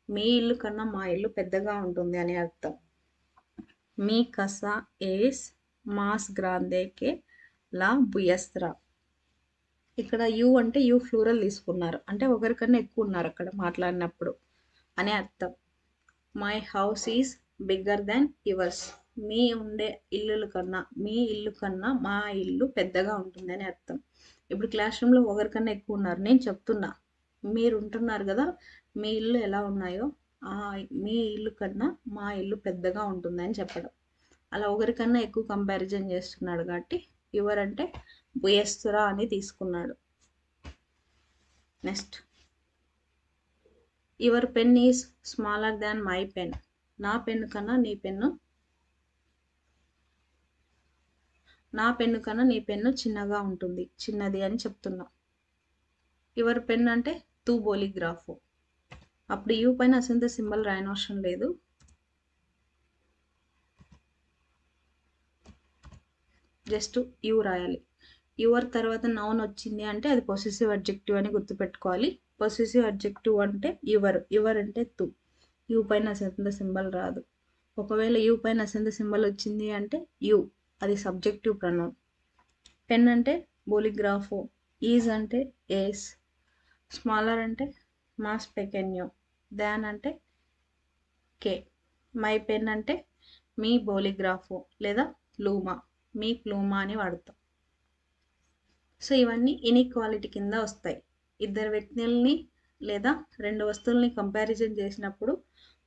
మీ ఇల్లు కన్నా మా ఇల్లు పెద్దగా ఉంటుంది అని అర్థం. మీ కసా ఏస్ మాస్ గ్రాందే కే లా బుయస్త్రా. ఇక్కడ యు అంటే యు ఫ్లూరల్ తీసుకున్నారు, అంటే ఒకరికన్నా ఎక్కువ ఉన్నారు అక్కడ మాట్లాడినప్పుడు అని అర్థం. My house is bigger than yours. మీ ఇల్లు కన్నా మా ఇల్లు పెద్దగా ఉంటుంది అని అర్థం. ఇప్పుడు క్లాస్ రూమ్లో ఒకరికన్నా ఎక్కువ ఉన్నారు, నేను చెప్తున్నా, మీరు ఉంటున్నారు కదా, మీ ఇల్లు ఎలా ఉన్నాయో మీ ఇల్లు కన్నా మా ఇల్లు పెద్దగా ఉంటుందని చెప్పడం. అలా ఒకరికన్నా ఎక్కువ కంపారిజన్ చేస్తున్నాడు కాబట్టి యువర్ అంటే బుయస్తురా అని తీసుకున్నాడు. Next, your pen is smaller than my pen. నా పెన్ను కన్నా నీ పెన్ను చిన్నగా ఉంటుంది, చిన్నది అని చెప్తున్నా. యువర్ పెన్ అంటే తూ బోలిగ్రాఫ్. అప్పుడు యూ పైన అసంత సింబల్ రాయనవసరం లేదు, జస్ట్ యూ రాయాలి. యువర్ తర్వాత నౌన్ వచ్చింది అంటే అది పొసెసివ్ అడ్జెక్టివ్ అని గుర్తుపెట్టుకోవాలి. పొసెసివ్ అడ్జెక్టివ్ అంటే యువర్ అంటే తు. యూ పైన అసంత సింబల్ రాదు. ఒకవేళ యూ పైన అసంత సింబల్ వచ్చింది అంటే యూ, అది సబ్జెక్టివ్ ప్రొనౌన్. పెన్ అంటే బోలిగ్రాఫో. ఈజ్ అంటే ఏస్. స్మాలర్ అంటే మాస్ పెకెన్యో. దాన్ అంటే కే. మై పెన్ అంటే మీ బోలిగ్రాఫో లేదా ప్లూమా, మీ ప్లూమా అని వాడతాం. సో ఇవన్నీ ఇన్ఈక్వాలిటీ కింద వస్తాయి. ఇద్దరు వ్యక్తుల్ని లేదా రెండు వస్తువుల్ని కంపారిజన్ చేసినప్పుడు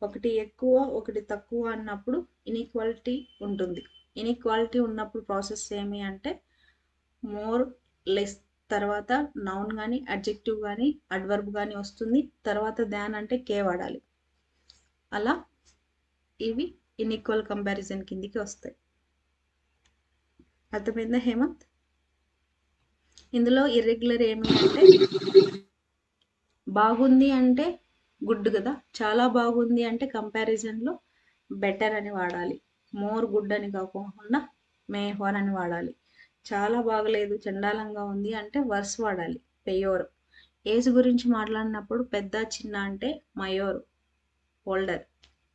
ఒకటి ఎక్కువ ఒకటి తక్కువ అన్నప్పుడు ఇన్ఈక్వాలిటీ ఉంటుంది. ఇన్ఈక్వాలిటీ ఉన్నప్పుడు ప్రాసెస్ ఏమి అంటే మోర్ లెస్ తర్వాత నౌన్ కానీ అడ్జెక్టివ్ కానీ అడ్వర్బ్ కానీ వస్తుంది. తర్వాత దాన్ అంటే కే వాడాలి. అలా ఇవి ఇన్ఈక్వల్ కంపారిజన్ కిందికి వస్తాయి. అర్థమైందా హేమంత్? ఇందులో ఇర్రెగ్యులర్ ఏమి అంటే బాగుంది అంటే గుడ్ కదా, చాలా బాగుంది అంటే కంపారిజన్లో బెటర్ అని వాడాలి. మోర్ గుడ్ అని కాకుండా మేహోర్ అని వాడాలి. చాలా బాగలేదు చండాలంగా ఉంది అంటే వర్స్ వాడాలి, పెయోర్. ఏజ్ గురించి మాట్లాడినప్పుడు పెద్ద చిన్న అంటే మయోర్ ఓల్డర్,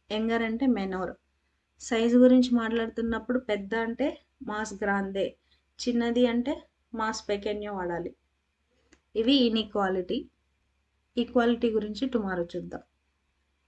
యంగర్ అంటే మెనోర్. సైజు గురించి మాట్లాడుతున్నప్పుడు పెద్ద అంటే మాస్ గ్రాందే, చిన్నది అంటే మాస్ పెకెన్యో వాడాలి. ఇవి ఇన్ఈక్వాలిటీ. ఈక్వాలిటీ గురించి టుమారో చూద్దాం.